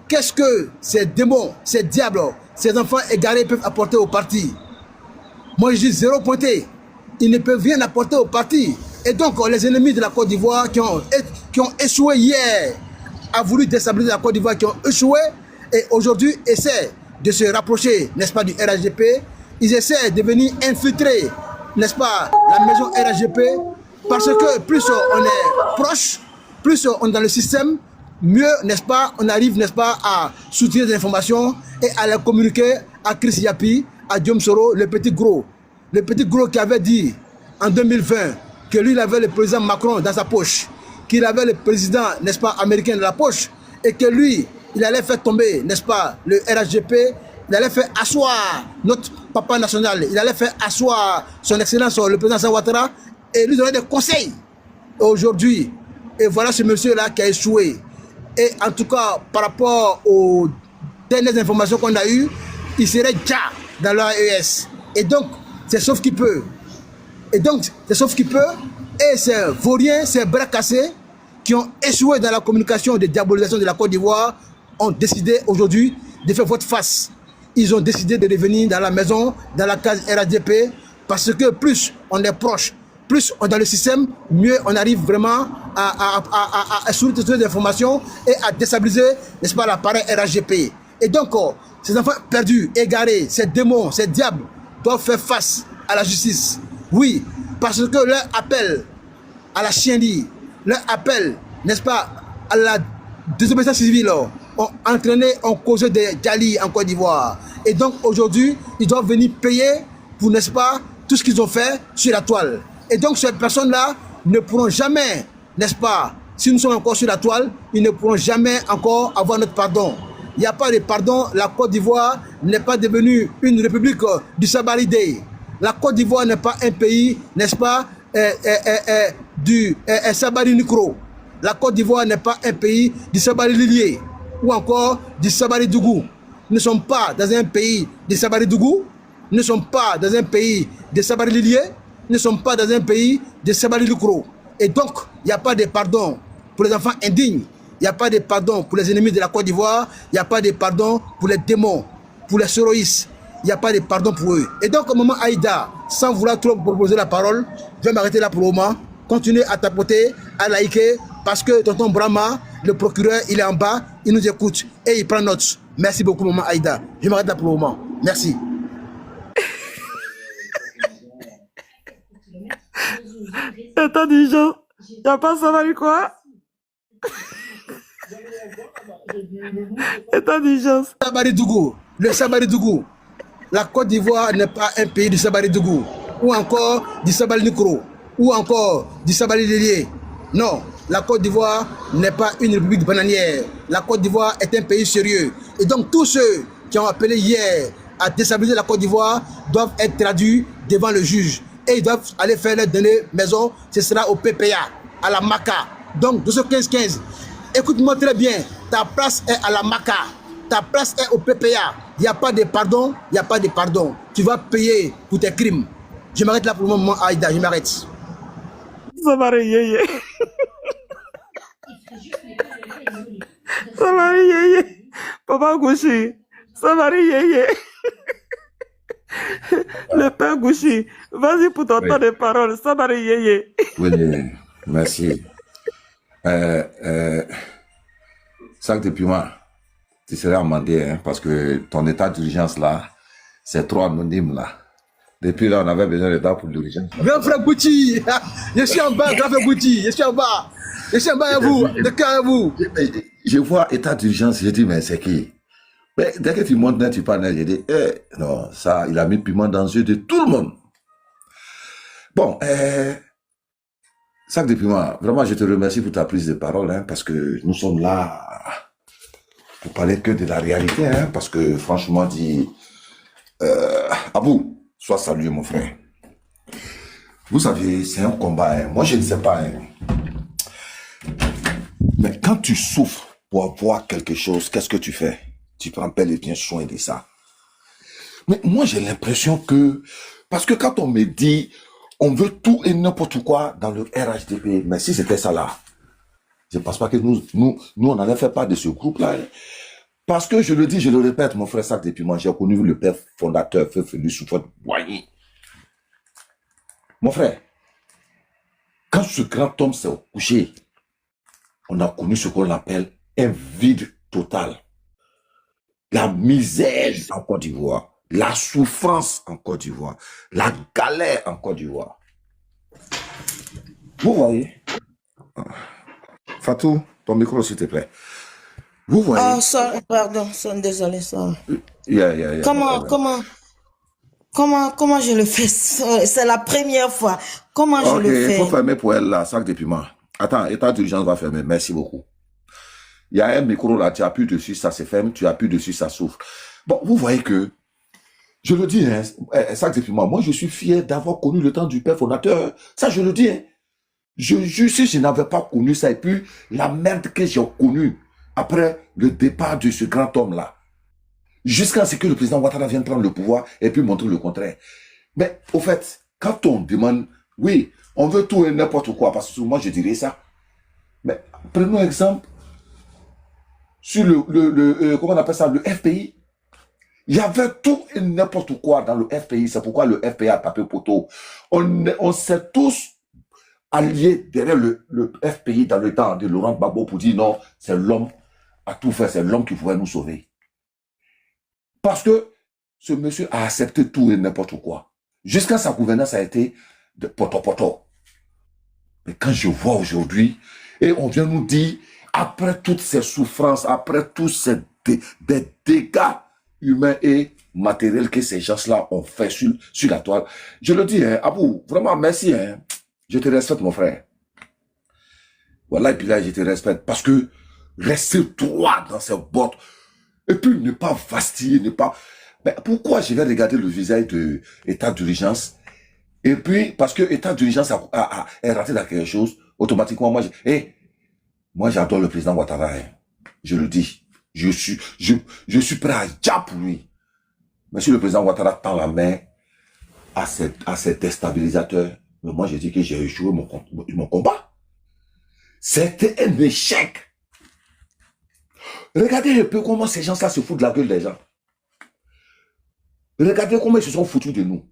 Qu'est-ce que ces démons, ces diables, ces enfants égarés peuvent apporter au parti? Moi, je dis zéro pointé. Ils ne peuvent rien apporter au parti. Et donc, les ennemis de la Côte d'Ivoire qui ont échoué hier, a voulu déstabiliser la Côte d'Ivoire, qui ont échoué, et aujourd'hui essaient de se rapprocher, n'est-ce pas, du RHGP. Ils essaient de venir infiltrer, n'est-ce pas, la maison RHGP, parce que plus on est proche, plus on est dans le système, mieux, n'est-ce pas, on arrive, n'est-ce pas, à soutenir des informations et à les communiquer à Chris Yapi, à Diom Soro, le petit gros. Le petit gros qui avait dit en 2020 que lui, il avait le président Macron dans sa poche, qu'il avait le président, n'est-ce pas, américain dans la poche, et que lui, il allait faire tomber, n'est-ce pas, le RHGP, il allait faire asseoir notre papa national, il allait faire asseoir son excellence, le président Ouattara, et lui donner des conseils. Aujourd'hui, et voilà ce monsieur-là qui a échoué. Et en tout cas, par rapport aux dernières informations qu'on a eues, il serait déjà dans l'AES. Et donc, c'est sauf qu'il peut. Et donc, c'est sauf qu'il peut. Et ces vauriens, ces bras cassés, qui ont échoué dans la communication de diabolisation de la Côte d'Ivoire, ont décidé aujourd'hui de faire votre face. Ils ont décidé de revenir dans la maison, dans la case RHDP, parce que plus on est proche, plus on est dans le système, mieux on arrive vraiment à sourire toutes les informations et à déstabiliser, n'est-ce pas, l'appareil RHGP. Et donc, ces enfants perdus, égarés, ces démons, ces diables, doivent faire face à la justice. Oui, parce que leur appel à la chienlit, leur appel, n'est-ce pas, à la désobéissance civile, ont entraîné, ont causé des djali en Côte d'Ivoire. Et donc aujourd'hui, ils doivent venir payer pour, n'est-ce pas, tout ce qu'ils ont fait sur la toile. Et donc ces personnes-là ne pourront jamais, n'est-ce pas, si nous sommes encore sur la toile, ils ne pourront jamais encore avoir notre pardon. Il n'y a pas de pardon. La Côte d'Ivoire n'est pas devenue une république du Sabaridé. La Côte d'Ivoire n'est pas un pays, n'est-ce pas, du Sabari Nikro. La Côte d'Ivoire n'est pas un pays du Sabari Lilier ou encore du Sabari Dougou. Nous ne sommes pas dans un pays du Sabari Dougou. Nous ne sommes pas dans un pays de Sabari Lilier. Nous ne sommes pas dans un pays de Sabari Nikro. Et donc, il n'y a pas de pardon pour les enfants indignes. Il n'y a pas de pardon pour les ennemis de la Côte d'Ivoire. Il n'y a pas de pardon pour les démons, pour les soroïstes. Il n'y a pas de pardon pour eux. Et donc, au moment Aïda, sans vouloir trop proposer la parole, je vais m'arrêter là pour le moment. Continuez à tapoter, à liker, parce que tonton Brahma, le procureur, il est en bas, il nous écoute et il prend note. Merci beaucoup, maman Aïda. Je m'arrête là pour le moment. Merci. Attends, Dijon. Il n'y a pas ça, quoi? Attends, Dijon. Sabari Dougou, le Sabari Dougou. La Côte d'Ivoire n'est pas un pays du Sabari Dougou, ou encore du Sabari Nikro, ou encore du Sabari Lilier. Non, la Côte d'Ivoire n'est pas une république bananière. La Côte d'Ivoire est un pays sérieux. Et donc tous ceux qui ont appelé hier à déstabiliser la Côte d'Ivoire doivent être traduits devant le juge. Et ils doivent aller faire leur dernière maison, ce sera au PPA, à la MACA. Donc 215-15, écoute-moi très bien, ta place est à la MACA, ta place est au PPA. Il n'y a pas de pardon, il n'y a pas de pardon. Tu vas payer pour tes crimes. Je m'arrête là pour le moment, Aïda, je m'arrête. Ça va yéyé. Ça va yéyé. Papa Gouchi, ça va yéyé. Le père Gouchi, vas-y pour ton temps de parole, ça va yéyé. Oui, merci. Sac de Puma, tu serais amendé, hein, parce que ton état d'urgence là, c'est trop anonyme là. Depuis là, on avait besoin de temps pour l'urgence. Grand frère Bouti, je suis en bas, grand frère Bouti, je suis en bas. Je suis en bas à vous, de cœur à vous. Je vois état d'urgence, je dis, mais c'est qui? Mais dès que tu montes, tu parles, je dis, non, ça, il a mis le piment dans les yeux de tout le monde. Bon, Sac de Piment, vraiment, je te remercie pour ta prise de parole, hein, parce que nous sommes là pour parler que de la réalité, hein, parce que franchement dit, Abou, sois salué, mon frère. Vous savez, c'est un combat, hein. Moi je ne sais pas, hein. Mais quand tu souffres pour avoir quelque chose, qu'est-ce que tu fais? Tu prends bel et bien soin de ça. Mais moi j'ai l'impression que, parce que quand on me dit, on veut tout et n'importe quoi dans le RHDP, mais si c'était ça là, je ne pense pas que nous on n'en fait pas de ce groupe-là, hein. Parce que je le dis, je le répète, mon frère Sac de Piment, j'ai connu le père fondateur, Feu Félix Houphouët-Boigny. Mon frère, quand ce grand homme s'est couché, on a connu ce qu'on appelle un vide total. La misère en Côte d'Ivoire, la souffrance en Côte d'Ivoire, la galère en Côte d'Ivoire. Vous voyez? Fatou, ton micro s'il te plaît. Vous voyez? Oh, pardon, désolé, Yeah. Comment je le fais? C'est la première fois. Comment je le fais? Il faut fermer pour elle là, Sac de Piment. Attends, état d'urgence va fermer. Merci beaucoup. Il y a un micro là, tu appuies dessus, ça se ferme, tu appuies dessus, ça s'ouvre. Bon, vous voyez que, je le dis, hein, Sac de Piment, moi je suis fier d'avoir connu le temps du père fondateur. Ça, je le dis, hein. Si je n'avais pas connu ça, et puis la merde que j'ai connue après le départ de ce grand homme-là, jusqu'à ce que le président Ouattara vienne prendre le pouvoir et puis montrer le contraire. Mais au fait, quand on demande, oui, on veut tout et n'importe quoi, parce que moi je dirais ça. Mais prenons exemple sur comment on appelle ça, le FPI. Il y avait tout et n'importe quoi dans le FPI. C'est pourquoi le FPI a tapé poteau. On s'est tous alliés derrière le FPI dans le temps de Laurent Gbagbo pour dire non, c'est l'homme à tout faire, c'est l'homme qui pouvait nous sauver. Parce que ce monsieur a accepté tout et n'importe quoi. Jusqu'à sa gouvernance a été de poto. Mais quand je vois aujourd'hui, et on vient nous dire, après toutes ces souffrances, après tous ces des dégâts humains et matériels que ces gens-là ont fait sur la toile, je le dis, hein, Abou, vraiment merci, hein. Je te respecte, mon frère. Voilà, et puis là, je te respecte. Parce que rester droit dans ses bottes, et puis ne pas vastiller, ne pas... Mais pourquoi je vais regarder le visage de état d'urgence? Et puis, parce que état d'urgence est raté dans quelque chose, automatiquement, moi, j'adore le président Ouattara, hein. Je le dis. Je suis prêt à dire pour lui. Mais si le président Ouattara tend la main à ces déstabilisateurs, mais moi, j'ai dit que j'ai échoué mon combat. C'était un échec. Regardez un peu comment ces gens-là se foutent de la gueule des gens. Regardez comment ils se sont foutus de nous.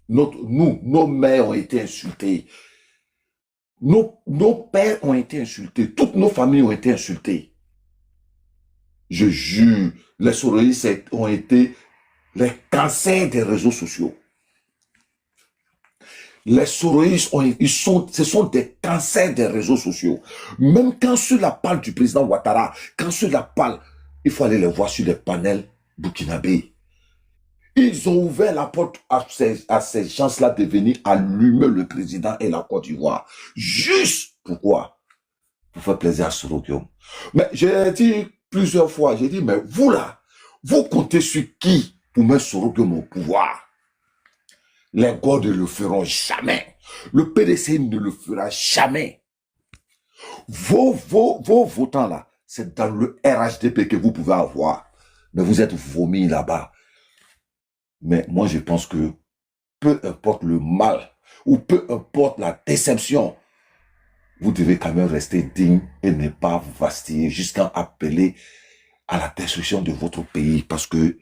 Nos mères ont été insultées. Nos pères ont été insultés. Toutes nos familles ont été insultées. Je jure, les sororistes ont été les cancers des réseaux sociaux. Les sororistes, ce sont des cancers des réseaux sociaux. Même quand sur la parle du président Ouattara, quand sur la parle, il faut aller les voir sur les panels burkinabés. Ils ont ouvert la porte à ces gens-là de venir allumer le président et la Côte d'Ivoire. Juste pourquoi? Pour faire plaisir à Sorokium. Mais j'ai dit plusieurs fois, j'ai dit, mais vous là, vous comptez sur qui pour mettre Sorokium au pouvoir? Les gars ne le feront jamais. Le PDC ne le fera jamais. Vos votants là, c'est dans le RHDP que vous pouvez avoir. Mais vous êtes vomis là-bas. Mais moi, je pense que peu importe le mal ou peu importe la déception, vous devez quand même rester digne et ne pas vastiller jusqu'à appeler à la destruction de votre pays. Parce que,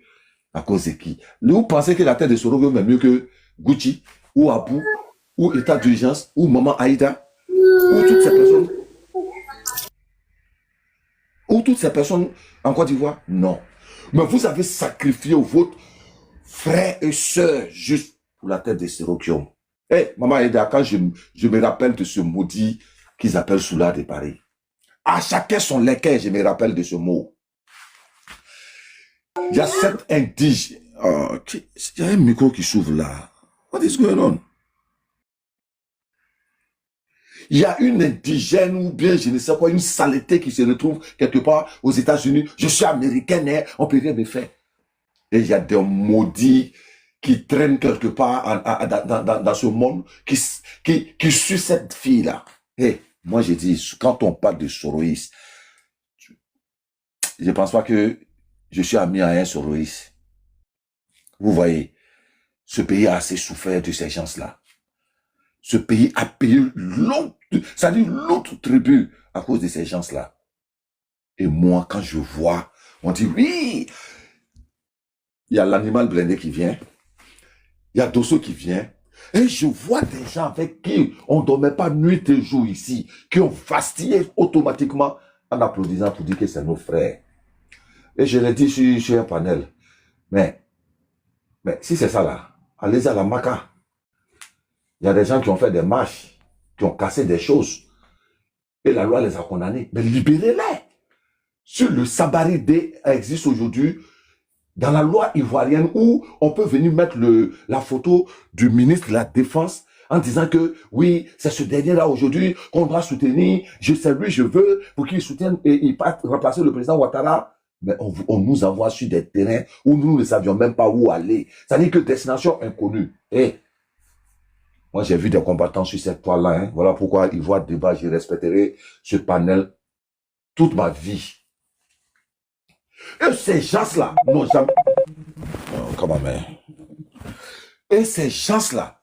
à cause de qui? Vous pensez que la tête de Sorokium est mieux que Gucci, ou Abou, ou état d'urgence, ou Maman Aïda, ou toutes ces personnes? Ou toutes ces personnes en Côte d'Ivoire? Non. Mais vous avez sacrifié votre frères et sœurs juste pour la tête des Sérokium. Eh, Maman Aïda, quand je me rappelle de ce maudit qu'ils appellent Soula de Paris, à chacun son lesquels je me rappelle de ce mot. Il y a cet indigène. Il y a un micro qui s'ouvre là. What is going on? Il y a une indigène ou bien je ne sais quoi, une saleté qui se retrouve quelque part aux États-Unis. Je suis américaine, hein, on peut rien me faire. Et il y a des maudits qui traînent quelque part dans ce monde, qui suit cette fille-là. Et moi, j'ai dit, quand on parle de Soroïs, je ne pense pas que je suis ami à un Soroïs. Vous voyez, ce pays a assez souffert de ces gens-là. Ce pays a payé l'autre tribu à cause de ces gens-là. Et moi, quand je vois, on dit, oui, il y a l'animal blindé qui vient, il y a Dosso qui vient, et je vois des gens avec qui on ne dormait pas nuit et jour ici, qui ont vacillé automatiquement en applaudissant pour dire que c'est nos frères. Et je l'ai dit sur un panel, mais si c'est ça là, allez à la Maca. Il y a des gens qui ont fait des marches, qui ont cassé des choses. Et la loi les a condamnés. Mais libérez-les. Sur le Sabaridé existe aujourd'hui, dans la loi ivoirienne, où on peut venir mettre la photo du ministre de la Défense en disant que, oui, c'est ce dernier-là aujourd'hui qu'on doit soutenir. C'est lui, je veux, pour qu'il soutienne et il parte remplacer le président Ouattara. Mais on nous envoie sur des terrains où nous ne savions même pas où aller. C'est-à-dire que destination inconnue. Et moi, j'ai vu des combattants sur cette toile-là. Hein. Voilà pourquoi Ivoire Débat, je respecterai ce panel toute ma vie. Et ces gens-là n'ont jamais... Comment même? Et ces gens-là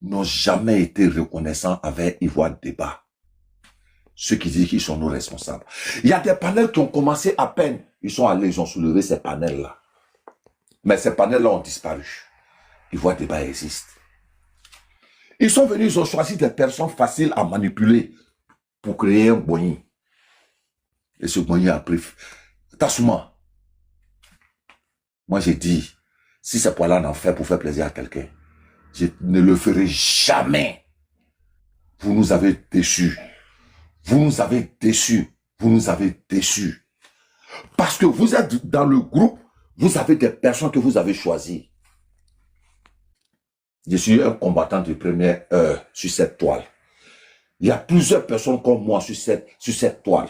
n'ont jamais été reconnaissants avec Ivoire Débat. Ceux qui disent qu'ils sont nos responsables. Il y a des panels qui ont commencé à peine. Ils sont allés, ils ont soulevé ces panels-là. Mais ces panels-là ont disparu. Ivoire Débat existe. Ils sont venus, ils ont choisi des personnes faciles à manipuler pour créer un Boigny. Et ce Boigny a pris... Tassouma. Moi, j'ai dit, si ce poids-là n'en fait pour faire plaisir à quelqu'un, je ne le ferai jamais. Vous nous avez déçus. Vous nous avez déçus. Vous nous avez déçus. Parce que vous êtes dans le groupe, vous avez des personnes que vous avez choisies. Je suis un combattant de première heure sur cette toile. Il y a plusieurs personnes comme moi sur cette toile.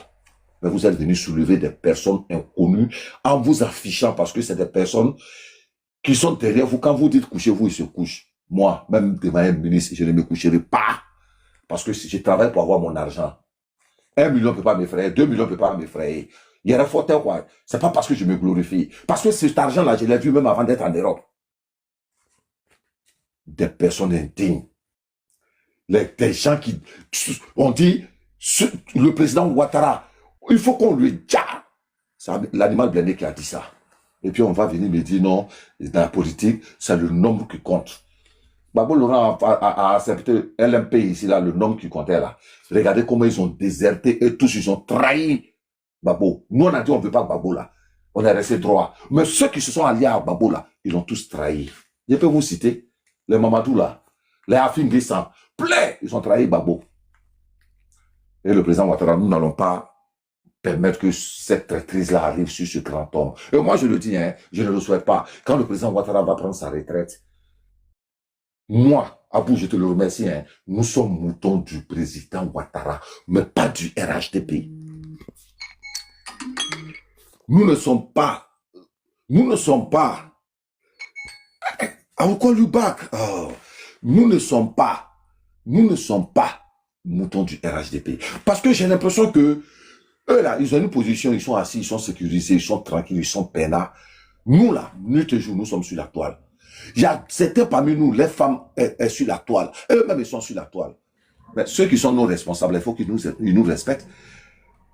Mais vous êtes venus soulever des personnes inconnues en vous affichant parce que c'est des personnes qui sont derrière vous. Quand vous dites couchez-vous, ils se couchent. Moi, même de manière ministre, je ne me coucherai pas. Parce que je travaille pour avoir mon argent. 1 million ne peut pas m'effrayer, 2 millions ne peut pas m'effrayer. Il y a un faute quoi. C'est pas parce que je me glorifie. Parce que cet argent-là, je l'ai vu même avant d'être en Europe. Des personnes indignes. Des gens qui... On dit, le président Ouattara, il faut qu'on lui dise. C'est l'animal blindé qui a dit ça. Et puis on va venir me dire non, dans la politique, c'est le nombre qui compte. Babo Laurent a accepté LMP ici, là, le nombre qui comptait là. Regardez comment ils ont déserté et tous ils ont trahi Babo. Nous on a dit on ne veut pas Babo là. On est resté droit. Mais ceux qui se sont alliés à Babo là, ils l'ont tous trahi. Je peux vous citer les Mamadou là, les Afin Guessant, plein, ils ont trahi Babo. Et le président Ouattara, nous n'allons pas permettre que cette traîtrise-là arrive sur ce grand homme. Et moi, je le dis, hein, je ne le souhaite pas. Quand le président Ouattara va prendre sa retraite, moi, Abou, je te le remercie, hein, nous sommes moutons du président Ouattara, mais pas du RHDP. Nous ne sommes pas, I will call you back. Oh, nous ne sommes pas moutons du RHDP. Parce que j'ai l'impression que eux là, ils ont une position, ils sont assis, ils sont sécurisés, ils sont tranquilles, ils sont peinards. Nous là, nuit et jour, nous sommes sur la toile. Il y a certains parmi nous, les femmes sont sur la toile. Eux-mêmes, ils sont sur la toile. Mais ceux qui sont nos responsables, il faut qu'ils nous respectent.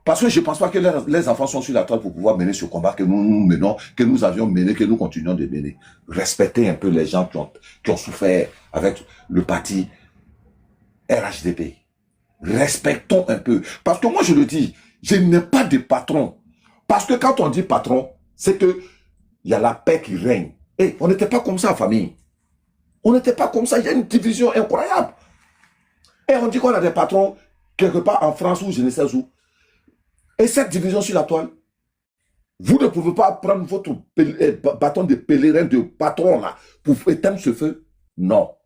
Parce que je ne pense pas que les enfants sont sur la toile pour pouvoir mener ce combat que nous menons, que nous avions mené, que nous continuons de mener. Respectez un peu les gens qui ont souffert avec le parti RHDP. Respectons un peu. Parce que moi, je le dis, je n'ai pas de patron. Parce que quand on dit patron, c'est que il y a la paix qui règne. Et on n'était pas comme ça, famille. On n'était pas comme ça. Il y a une division incroyable. Et on dit qu'on a des patrons quelque part en France ou je ne sais où. Et cette division sur la toile, vous ne pouvez pas prendre votre bâton de pèlerin de patron là pour éteindre ce feu. Non.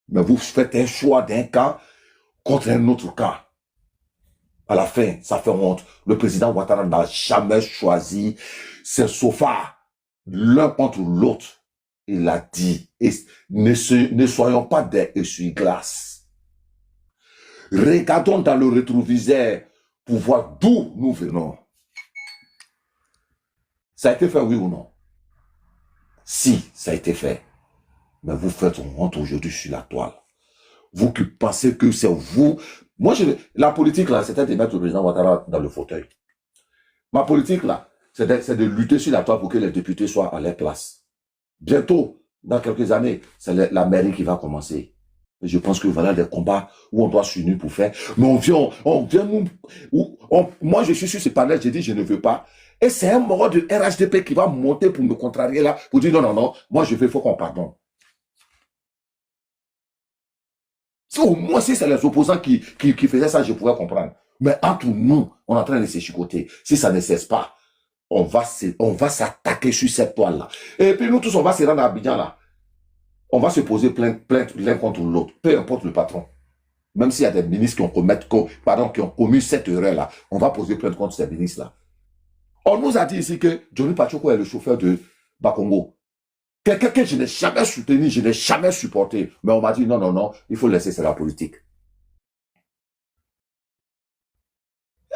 Mais vous faites un choix d'un camp contre un autre camp. À la fin, ça fait honte. Le président Ouattara n'a jamais choisi ses sofas l'un contre l'autre. Il a dit, et ne soyons pas des essuie-glaces. Regardons dans le rétroviseur pour voir d'où nous venons. Ça a été fait, oui ou non? Si, ça a été fait. Mais vous faites honte aujourd'hui sur la toile. Vous qui pensez que c'est vous. Moi, la politique, là, c'était de mettre le président Ouattara dans le fauteuil. Ma politique, là, c'est de lutter sur la toile pour que les députés soient à leur place. Bientôt, dans quelques années, c'est la mairie qui va commencer. Et je pense que voilà des combats où on doit s'unir pour faire. Mais on vient moi, je suis sur ce panel, j'ai dit, je ne veux pas. Et c'est un mort de RHDP qui va monter pour me contrarier là, pour dire non, moi je veux, il faut qu'on pardonne. Au moins, si c'est les opposants qui faisaient ça, je pourrais comprendre. Mais entre nous, on est en train de s'échicoter. Si ça ne cesse pas, on va s'attaquer sur cette toile-là. Et puis nous tous, on va se rendre à Abidjan là. On va se poser plainte l'un contre l'autre, peu importe le patron. Même s'il y a des ministres qui ont commis cette erreur-là, on va poser plainte contre ces ministres-là. On nous a dit ici que Johnny Pachoko est le chauffeur de Bakongo. Quelqu'un que je n'ai jamais soutenu, je n'ai jamais supporté. Mais on m'a dit non, il faut laisser, c'est la politique.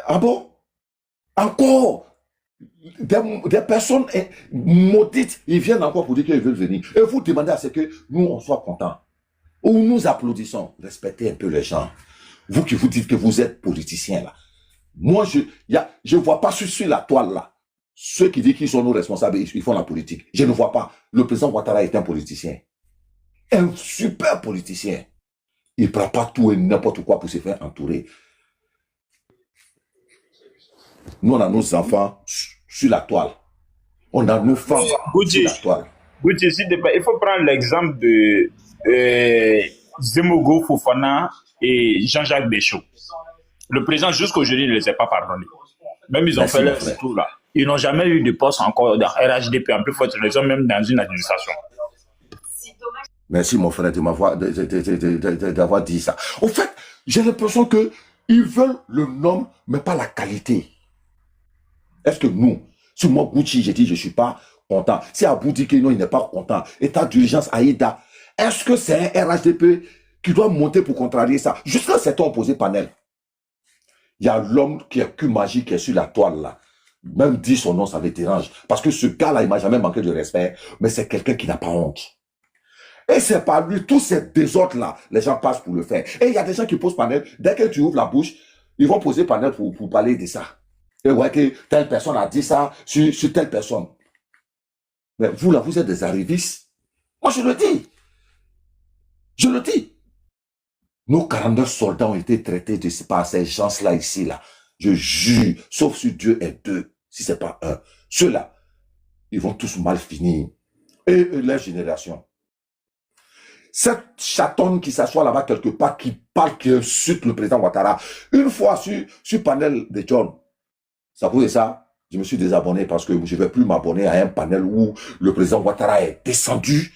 Ah bon? Encore des personnes maudites, ils viennent encore pour dire qu'ils veulent venir. Et vous demandez à ce que nous, on soit contents. Ou nous applaudissons. Respectez un peu les gens. Vous qui vous dites que vous êtes politiciens là. Moi, je vois pas sur la toile là. Ceux qui disent qu'ils sont nos responsables, ils font la politique. Je ne vois pas. Le président Ouattara est un politicien. Un super politicien. Il ne prend pas tout et n'importe quoi pour se faire entourer. Nous, on a nos enfants sur la toile. On a nos femmes sur la toile. Gouti, il faut prendre l'exemple de Zemogo Fofana et Jean-Jacques Béchot. Le président, jusqu'aujourd'hui, ne les a pas pardonnés. Même ils ont fait leur tour là. Ils n'ont jamais eu de poste encore dans RHDP. En plus, il faut être raison, même dans une administration. Merci, mon frère, d'avoir dit ça. Au fait, j'ai l'impression qu'ils veulent le nom, mais pas la qualité. Est-ce que nous, si moi, Gucci, j'ai dit je ne suis pas content. Si Abou dit que non, il n'est pas content. État d'urgence, Aïda. Est-ce que c'est un RHDP qui doit monter pour contrarier ça? Jusqu'à cet opposé panel. Il y a l'homme qui est que magique, qui est sur la toile là. Même dire son nom, ça les dérange. Parce que ce gars-là, il m'a jamais manqué de respect. Mais c'est quelqu'un qui n'a pas honte. Et c'est pas lui, tous ces désordres-là, les gens passent pour le faire. Et il y a des gens qui posent panel. Dès que tu ouvres la bouche, ils vont poser panel pour parler de ça. Et ouais, que telle personne a dit ça sur telle personne. Mais vous, là, vous êtes des arrivistes. Moi, je le dis. Je le dis. Nos 49 soldats ont été traités par ces gens-là ici, là. Je jure, sauf si Dieu est deux, si c'est pas un. Ceux-là, ils vont tous mal finir. Et leur génération. Cette chatonne qui s'assoit là-bas quelque part, qui parle, qui insulte le président Ouattara, une fois sur panel de John, ça cause ça, je me suis désabonné parce que je ne vais plus m'abonner à un panel où le président Ouattara est descendu.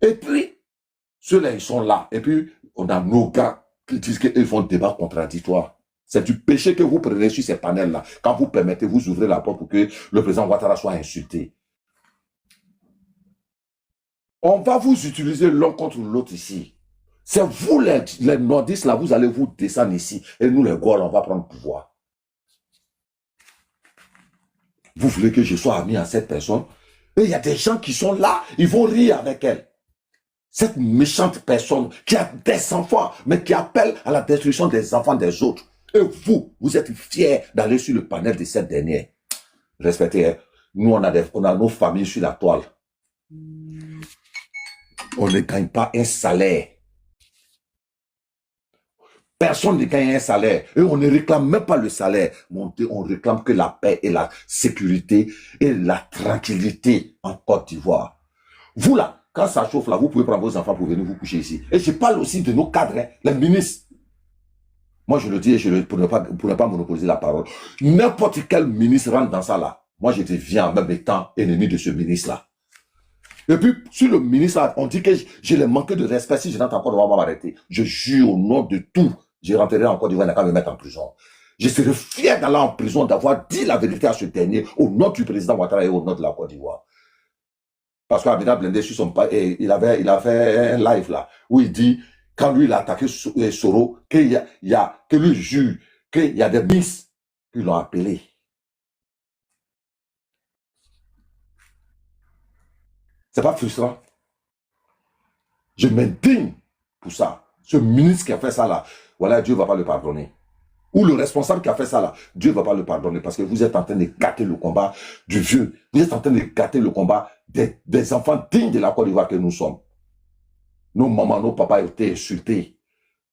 Et puis, ceux-là, ils sont là. Et puis, on a nos gars qui disent qu'ils font débat contradictoire. C'est du péché que vous prenez sur ces panels-là. Quand vous permettez, vous ouvrez la porte pour que le président Ouattara soit insulté. On va vous utiliser l'un contre l'autre ici. C'est vous les nordistes, là, vous allez vous descendre ici. Et nous, les Gauls, on va prendre le pouvoir. Vous voulez que je sois ami à cette personne? Et il y a des gens qui sont là, ils vont rire avec elle. Cette méchante personne qui a des enfants, mais qui appelle à la destruction des enfants des autres. Et vous êtes fiers d'aller sur le panel de cette dernière. Respectez, hein? Nous, on a nos familles sur la toile. On ne gagne pas un salaire. Personne ne gagne un salaire. Et on ne réclame même pas le salaire. On réclame que la paix et la sécurité et la tranquillité en Côte d'Ivoire. Vous là, Quand ça chauffe là, vous pouvez prendre vos enfants pour venir vous coucher ici. Et je parle aussi de nos cadres, hein, les ministres. Moi, je le dis pour ne pas monopoliser la parole. N'importe quel ministre rentre dans ça là. Moi, je deviens en même temps ennemi de ce ministre-là. Et puis, sur le ministre, là, on dit que je l'ai manqué de respect. Si je rentre encore devant m'arrêter, je jure au nom de tout, je rentrerai en Côte d'Ivoire, il n'a qu'à me mettre en prison. Je serai fier d'aller en prison, d'avoir dit la vérité à ce dernier, au nom du président Ouattara et au nom de la Côte d'Ivoire. Parce qu'Abida Blindé, sur son il a fait un live là, où il dit, quand lui il a attaqué Soro, que lui jure qu'il y a des ministres qui l'ont appelé. C'est pas frustrant? Je m'indigne pour ça. Ce ministre qui a fait ça là, voilà, Dieu ne va pas le pardonner. Ou le responsable qui a fait ça là, Dieu ne va pas le pardonner parce que vous êtes en train de gâter le combat du vieux. Vous êtes en train de gâter le combat des enfants dignes de la Côte d'Ivoire que nous sommes. Nos mamans, nos papas ont été insultés.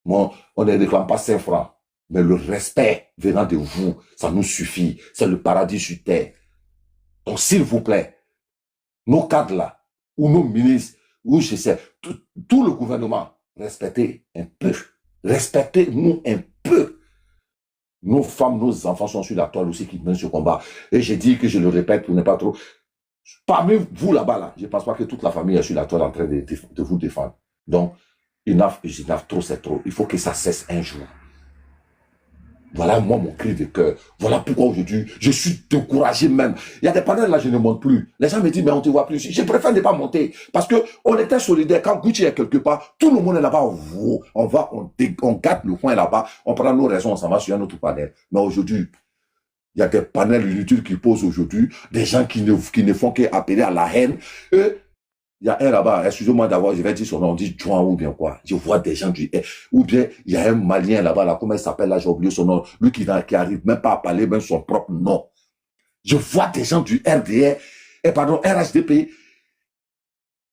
Bon, on ne réclame pas 5 francs. Mais le respect venant de vous, ça nous suffit. C'est le paradis sur terre. Donc, s'il vous plaît, nos cadres là, ou nos ministres, ou je sais, tout le gouvernement, respectez un peu. Respectez-nous un peu. Nos femmes, nos enfants sont sur la toile aussi qui mènent ce combat. Et j'ai dit que je le répète pour ne pas trop... Parmi vous là-bas, là, je ne pense pas que toute la famille est sur la toile en train de vous défendre. Donc, enough, trop, c'est trop. Il faut que ça cesse un jour. Voilà, moi, mon cri de cœur. Voilà pourquoi aujourd'hui, je suis découragé même. Il y a des panels là, je ne monte plus. Les gens me disent, mais on te voit plus. Je préfère ne pas monter. Parce que on était solidaires. Quand Gucci est quelque part, tout le monde est là-bas. On gâte le coin là-bas. On prend nos raisons, on s'en va sur un autre panel. Mais aujourd'hui, il y a des panels inutiles qui posent aujourd'hui. Des gens qui ne font qu'appeler à la haine. Il y a un là-bas, excusez-moi d'avoir, je vais dire son nom, on dit Juan ou bien quoi. Je vois des gens ou bien il y a un Malien là-bas, là, comment il s'appelle là, j'ai oublié son nom, lui qui arrive même pas à parler même son propre nom. Je vois des gens du RHDP,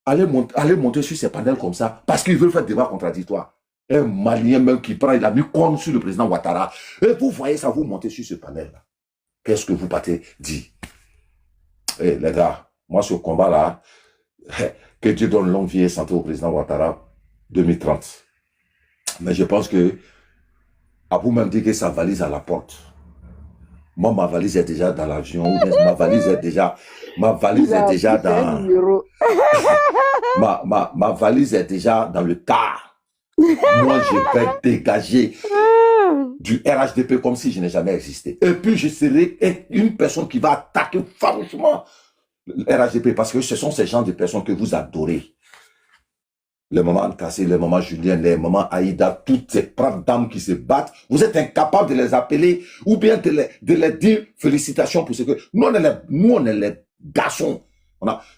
aller monter sur ces panels comme ça, parce qu'ils veulent faire débat contradictoire. Un Malien même qui prend, il a mis corne sur le président Ouattara. Et vous voyez ça, vous montez sur ce panel-là. Qu'est-ce que vous partez dit? Eh les gars, moi ce combat-là, que Dieu donne longue vie et santé au président Ouattara 2030. Mais je pense que à vous-même dire que sa valise à la porte. Moi, ma valise est déjà dans l'avion. Ma valise est déjà dans... ma valise est déjà dans le car. Moi, je vais dégager du RHDP comme si je n'ai jamais existé. Et puis, je serai une personne qui va attaquer farouchement le RHDP, parce que ce sont ces gens de personnes que vous adorez. Les mamans Cassé, les mamans Julien, les mamans Aïda, toutes ces braves dames qui se battent, vous êtes incapables de les appeler ou bien de les dire félicitations pour ce que... Nous, on est les garçons.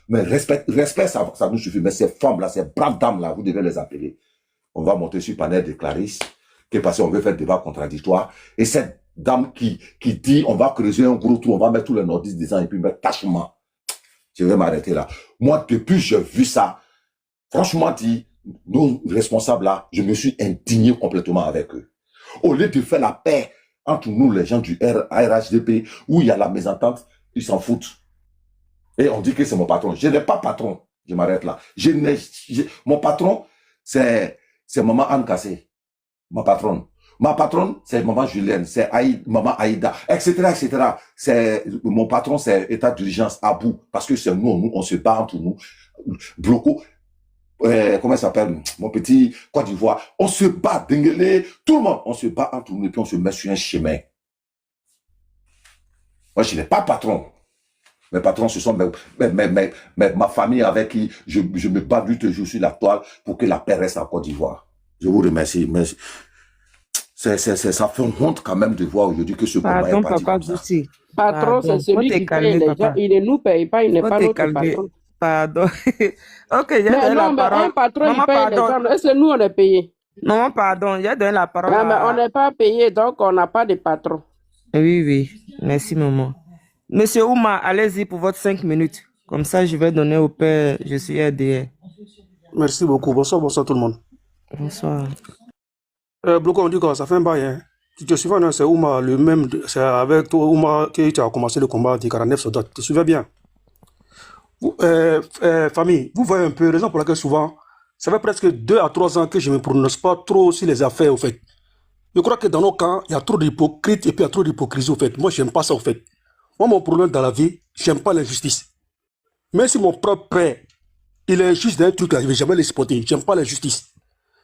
Mais respect, ça nous suffit. Mais ces femmes-là, ces braves dames-là, vous devez les appeler. On va monter sur le panel de Clarisse, qui est passé, on veut faire débat contradictoire. Et cette dame qui dit, on va creuser un gros trou, on va mettre tous les nordistes dedans et puis mettre tachement. Je vais m'arrêter là. Moi, depuis que j'ai vu ça, franchement dit, nos responsables là, je me suis indigné complètement avec eux. Au lieu de faire la paix entre nous, les gens du RHDP, où il y a la mésentente, ils s'en foutent. Et on dit que c'est mon patron. Je n'ai pas patron. Je m'arrête là. Mon patron, c'est maman Anne Cassé. Ma patronne. Ma patronne, c'est maman Julienne, c'est maman Aïda, etc., etc. Mon patron, c'est état d'urgence à bout. Parce que c'est nous, on se bat entre nous. Bloco, comment il s'appelle? Mon petit Côte d'Ivoire. On se bat, Denguele, tout le monde. On se bat entre nous et puis on se met sur un chemin. Moi, je n'ai pas patron. Mes patrons, ce sont ma famille avec qui je me bats du toujours sur la toile pour que la paix reste en Côte d'Ivoire. Je vous remercie. Merci. Ça fait honte quand même de voir aujourd'hui que ce combat est parti comme ça. Patron, c'est celui qui paye les gens. Il ne nous paye pas, il n'est pas notre patron. Pardon. Ok, j'ai donné la parole. Un patron, il paye les gens. Est-ce que nous, on est payé? Non, pardon, j'ai donné la parole. Mais on n'est pas payé, donc on n'a pas de patron. Oui. Merci, maman. Monsieur Ouma, allez-y pour votre 5 minutes. Comme ça, je vais donner au père. Je suis RDR. Merci beaucoup. Bonsoir tout le monde. Bonsoir. Bloco, on dit que ça fait un bail. Hein. Tu te souviens, c'est Ouma, le même, c'est avec toi, Ouma, que tu as commencé le combat du 49 soldats. Tu te souviens bien? Famille, vous voyez un peu, raison pour laquelle souvent, ça fait presque 2 à 3 ans que je ne me prononce pas trop sur les affaires, au fait. Je crois que dans nos camps, il y a trop d'hypocrites et puis il y a trop d'hypocrisie, au fait. Moi, je n'aime pas ça, au fait. Moi, mon problème dans la vie, je n'aime pas l'injustice. Même si mon propre père, il est injuste d'un truc là, je ne vais jamais l'exploiter. Je n'aime pas l'injustice.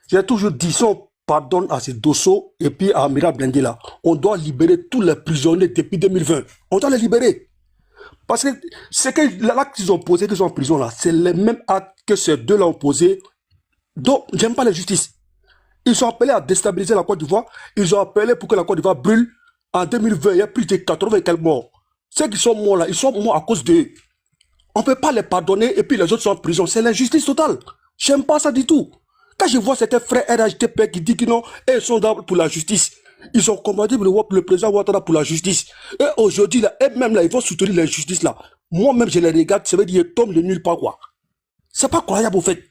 J'ai toujours dit, si on pardonne à ces Dosso et puis à Amira Blindé là, on doit libérer tous les prisonniers depuis 2020. On doit les libérer. Parce que c'est que l'acte qu'ils ont posé, qu'ils sont en prison là, c'est le même acte que ces deux-là ont posé. Donc, j'aime pas la justice. Ils sont appelés à déstabiliser la Côte d'Ivoire. Ils ont appelé pour que la Côte d'Ivoire brûle. En 2020, il y a plus de 80 et quelques morts. Ceux qui sont morts là, ils sont morts à cause d'eux. On ne peut pas les pardonner et puis les autres sont en prison. C'est l'injustice totale. J'aime pas ça du tout. Quand je vois certains frères RHDP qui disent que non, ils sont là pour la justice. Ils ont combattu le président Ouattara pour la justice. Et aujourd'hui, là, et même là, ils vont soutenir l'injustice là. Moi-même, je les regarde, ça veut dire qu'ils tombent de nulle part quoi. C'est pas croyable au fait.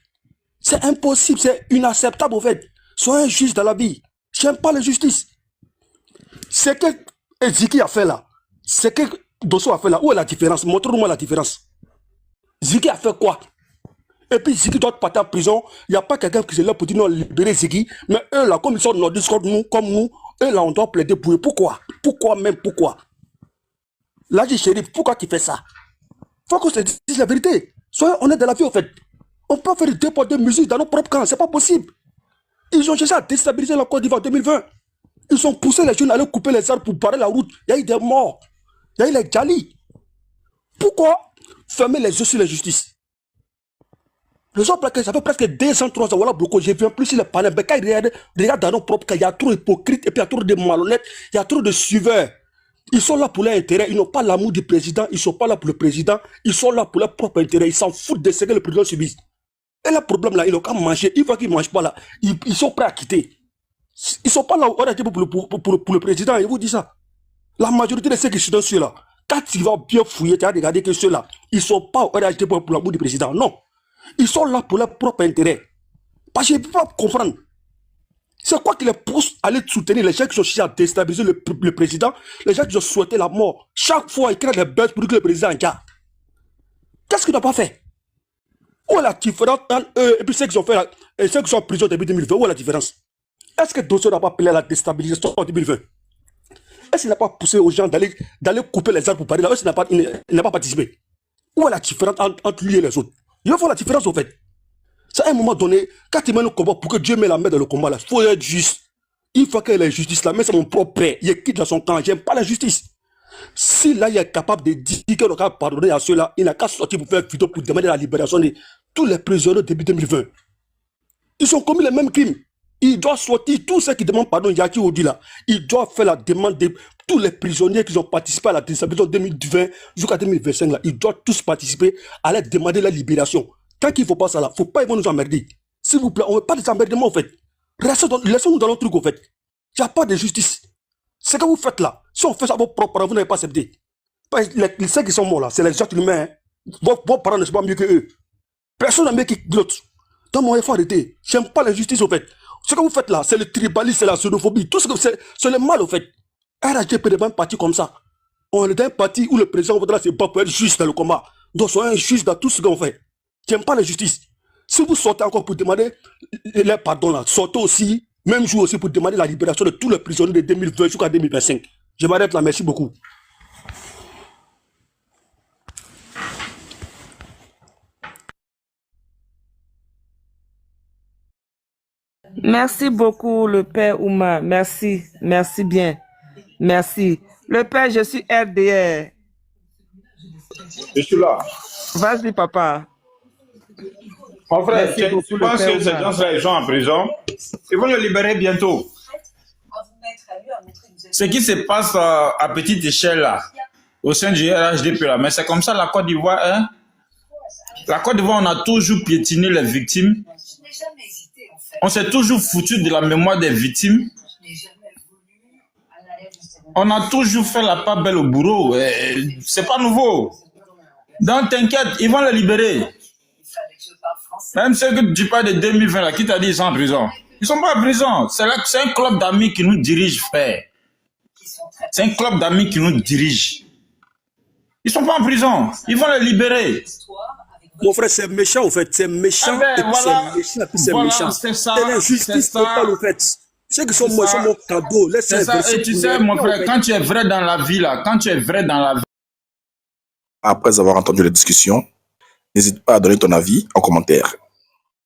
C'est impossible, c'est inacceptable au fait. Soyez juste dans la vie. J'aime pas la justice. C'est que Ziki a fait là. C'est que Dosso a fait là. Où est la différence? Montre-moi la différence. Ziki a fait quoi? Et puis Ziki doit partir en prison. Il n'y a pas quelqu'un qui est là pour dire non, libérer Ziki. Mais eux là, comme ils sont dans le Discord, comme nous, eux là, on doit plaider pour eux. Pourquoi? Pourquoi même? Pourquoi? Là, j'ai chéri, pourquoi tu fais ça? Faut qu'on se dise la vérité. Soyez honnête de la vie au fait. On peut faire des poids de musique dans nos propres camps. C'est pas possible. Ils ont cherché à déstabiliser la Côte d'Ivoire en 2020. Ils ont poussé les jeunes à aller couper les arbres pour barrer la route. Il y a eu des morts. Il y a eu les Djali. Pourquoi fermer les yeux sur la justice? Les autres plaqués, ça fait presque 203 ans. Voilà, beaucoup. J'ai vu en plus sur les panels. Mais quand ils regardent dans nos propres cas, il y a trop d'hypocrites et puis il y a trop de malhonnêtes. Il y a trop de suiveurs. Ils sont là pour leur intérêt. Ils n'ont pas l'amour du président. Ils ne sont pas là pour le président. Ils sont là pour leur propre intérêt. Ils s'en foutent de ce que le président subit. Et le problème là, ils n'ont qu'à manger. Une fois qu'ils ne mangent pas là, ils sont prêts à quitter. Ils ne sont pas là pour le président. Je vous dis ça. La majorité de ceux qui sont ceux-là, quand tu vas bien fouiller, tu vas regarder que ceux-là, ils ne sont pas au RHD pour l'amour du président. Non. Ils sont là pour leur propre intérêt. Parce que je ne peux pas comprendre. C'est quoi qui les pousse à aller soutenir les gens qui ont cherché à déstabiliser le président, les gens qui ont souhaité la mort. Chaque fois, ils créent des buzz pour que le président en garde. Qu'est-ce qu'ils n'ont pas fait? Où est la différence entre eux et puis ceux qui ont fait et ceux qui sont en prison depuis 2020? Où est la différence? Est-ce que Dosso n'a pas appelé à la déstabilisation en 2020? Est-ce qu'il n'a pas poussé aux gens d'aller couper les arbres pour parler là? Est-ce qu'il n'a pas participé? Où est la différence entre lui et les autres? Il va faire la différence au fait. C'est à un moment donné, quand tu mets le combat pour que Dieu mette la main dans le combat là, il faut être juste. Il faut qu'il y ait la justice là, mais c'est mon propre père. Il quitte dans son camp, j'aime pas la justice. Si là il est capable de dire qu'il n'a qu'à pardonner à ceux-là, il n'a qu'à sortir pour faire une vidéo pour demander la libération de tous les prisonniers depuis 2020. Ils ont commis les mêmes crimes. Il doit sortir, tous ceux qui demandent pardon, Yaki Odi là, il doit faire la demande de tous les prisonniers qui ont participé à la déstabilisation 2020 jusqu'à 2025 là. Ils doivent tous participer à leur demander la libération. Tant qu'il ne faut pas ça là, il ne faut pas ils vont nous emmerder. S'il vous plaît, on ne veut pas des emmerdements en fait. Laissez-nous dans notre truc en fait. Il n'y a pas de justice. Ce que vous faites là, si on fait ça à vos propres parents, vous n'avez pas accepté. Ceux qui sont morts là, c'est les gens humains. Vos parents ne sont pas mieux que eux. Personne n'a mieux que l'autre. Donc moi, il faut arrêter. J'aime pas la justice au fait. Ce que vous faites là, c'est le tribalisme, c'est la xénophobie. Tout ce que c'est le mal au fait. RHDP n'est pas un parti comme ça. On est un parti où le président Ouattara se bat pour être juste dans le combat. Donc soyez juste dans tout ce qu'on fait. J'aime pas la justice. Si vous sortez encore pour demander les pardons là, sortez aussi, même jour aussi pour demander la libération de tous les prisonniers de 2020 jusqu'à 2025. Je m'arrête là, merci beaucoup. Merci beaucoup, le père Ouma. Merci, merci bien. Merci. Le père, je suis RDR. Je suis là. Vas-y, papa. Mon frère, je pense que ces gens-là, ils sont en prison. Ils vont le libérer bientôt. Ce qui se passe à petite échelle, là, au sein du RHDP, là, mais c'est comme ça la Côte d'Ivoire. Hein? La Côte d'Ivoire, on a toujours piétiné les victimes. On s'est toujours foutu de la mémoire des victimes. On a toujours fait la part belle au bourreau. C'est pas nouveau. Donc t'inquiète, ils vont le libérer. Même ceux que tu parles de 2020, là, qui t'a dit ils sont en prison? Ils sont pas en prison. C'est un club d'amis qui nous dirige, frère. C'est un club d'amis qui nous dirige. Ils sont pas en prison. Ils vont le libérer. Mon frère, c'est méchant, en fait. C'est méchant, Eh ben, et puis voilà, c'est méchant, et puis c'est voilà, méchant. c'est ça, C'est l'injustice c'est ça. totale, en fait. Ceux qui sont C'est moi, ça. sont mon cadeau. Laissez C'est ça. verser Et tu pour sais, les mon rien, en frère, fait. quand tu es vrai dans la vie, là, quand tu es vrai dans la vie, Après avoir entendu la discussion, n'hésite pas à donner ton avis en commentaire.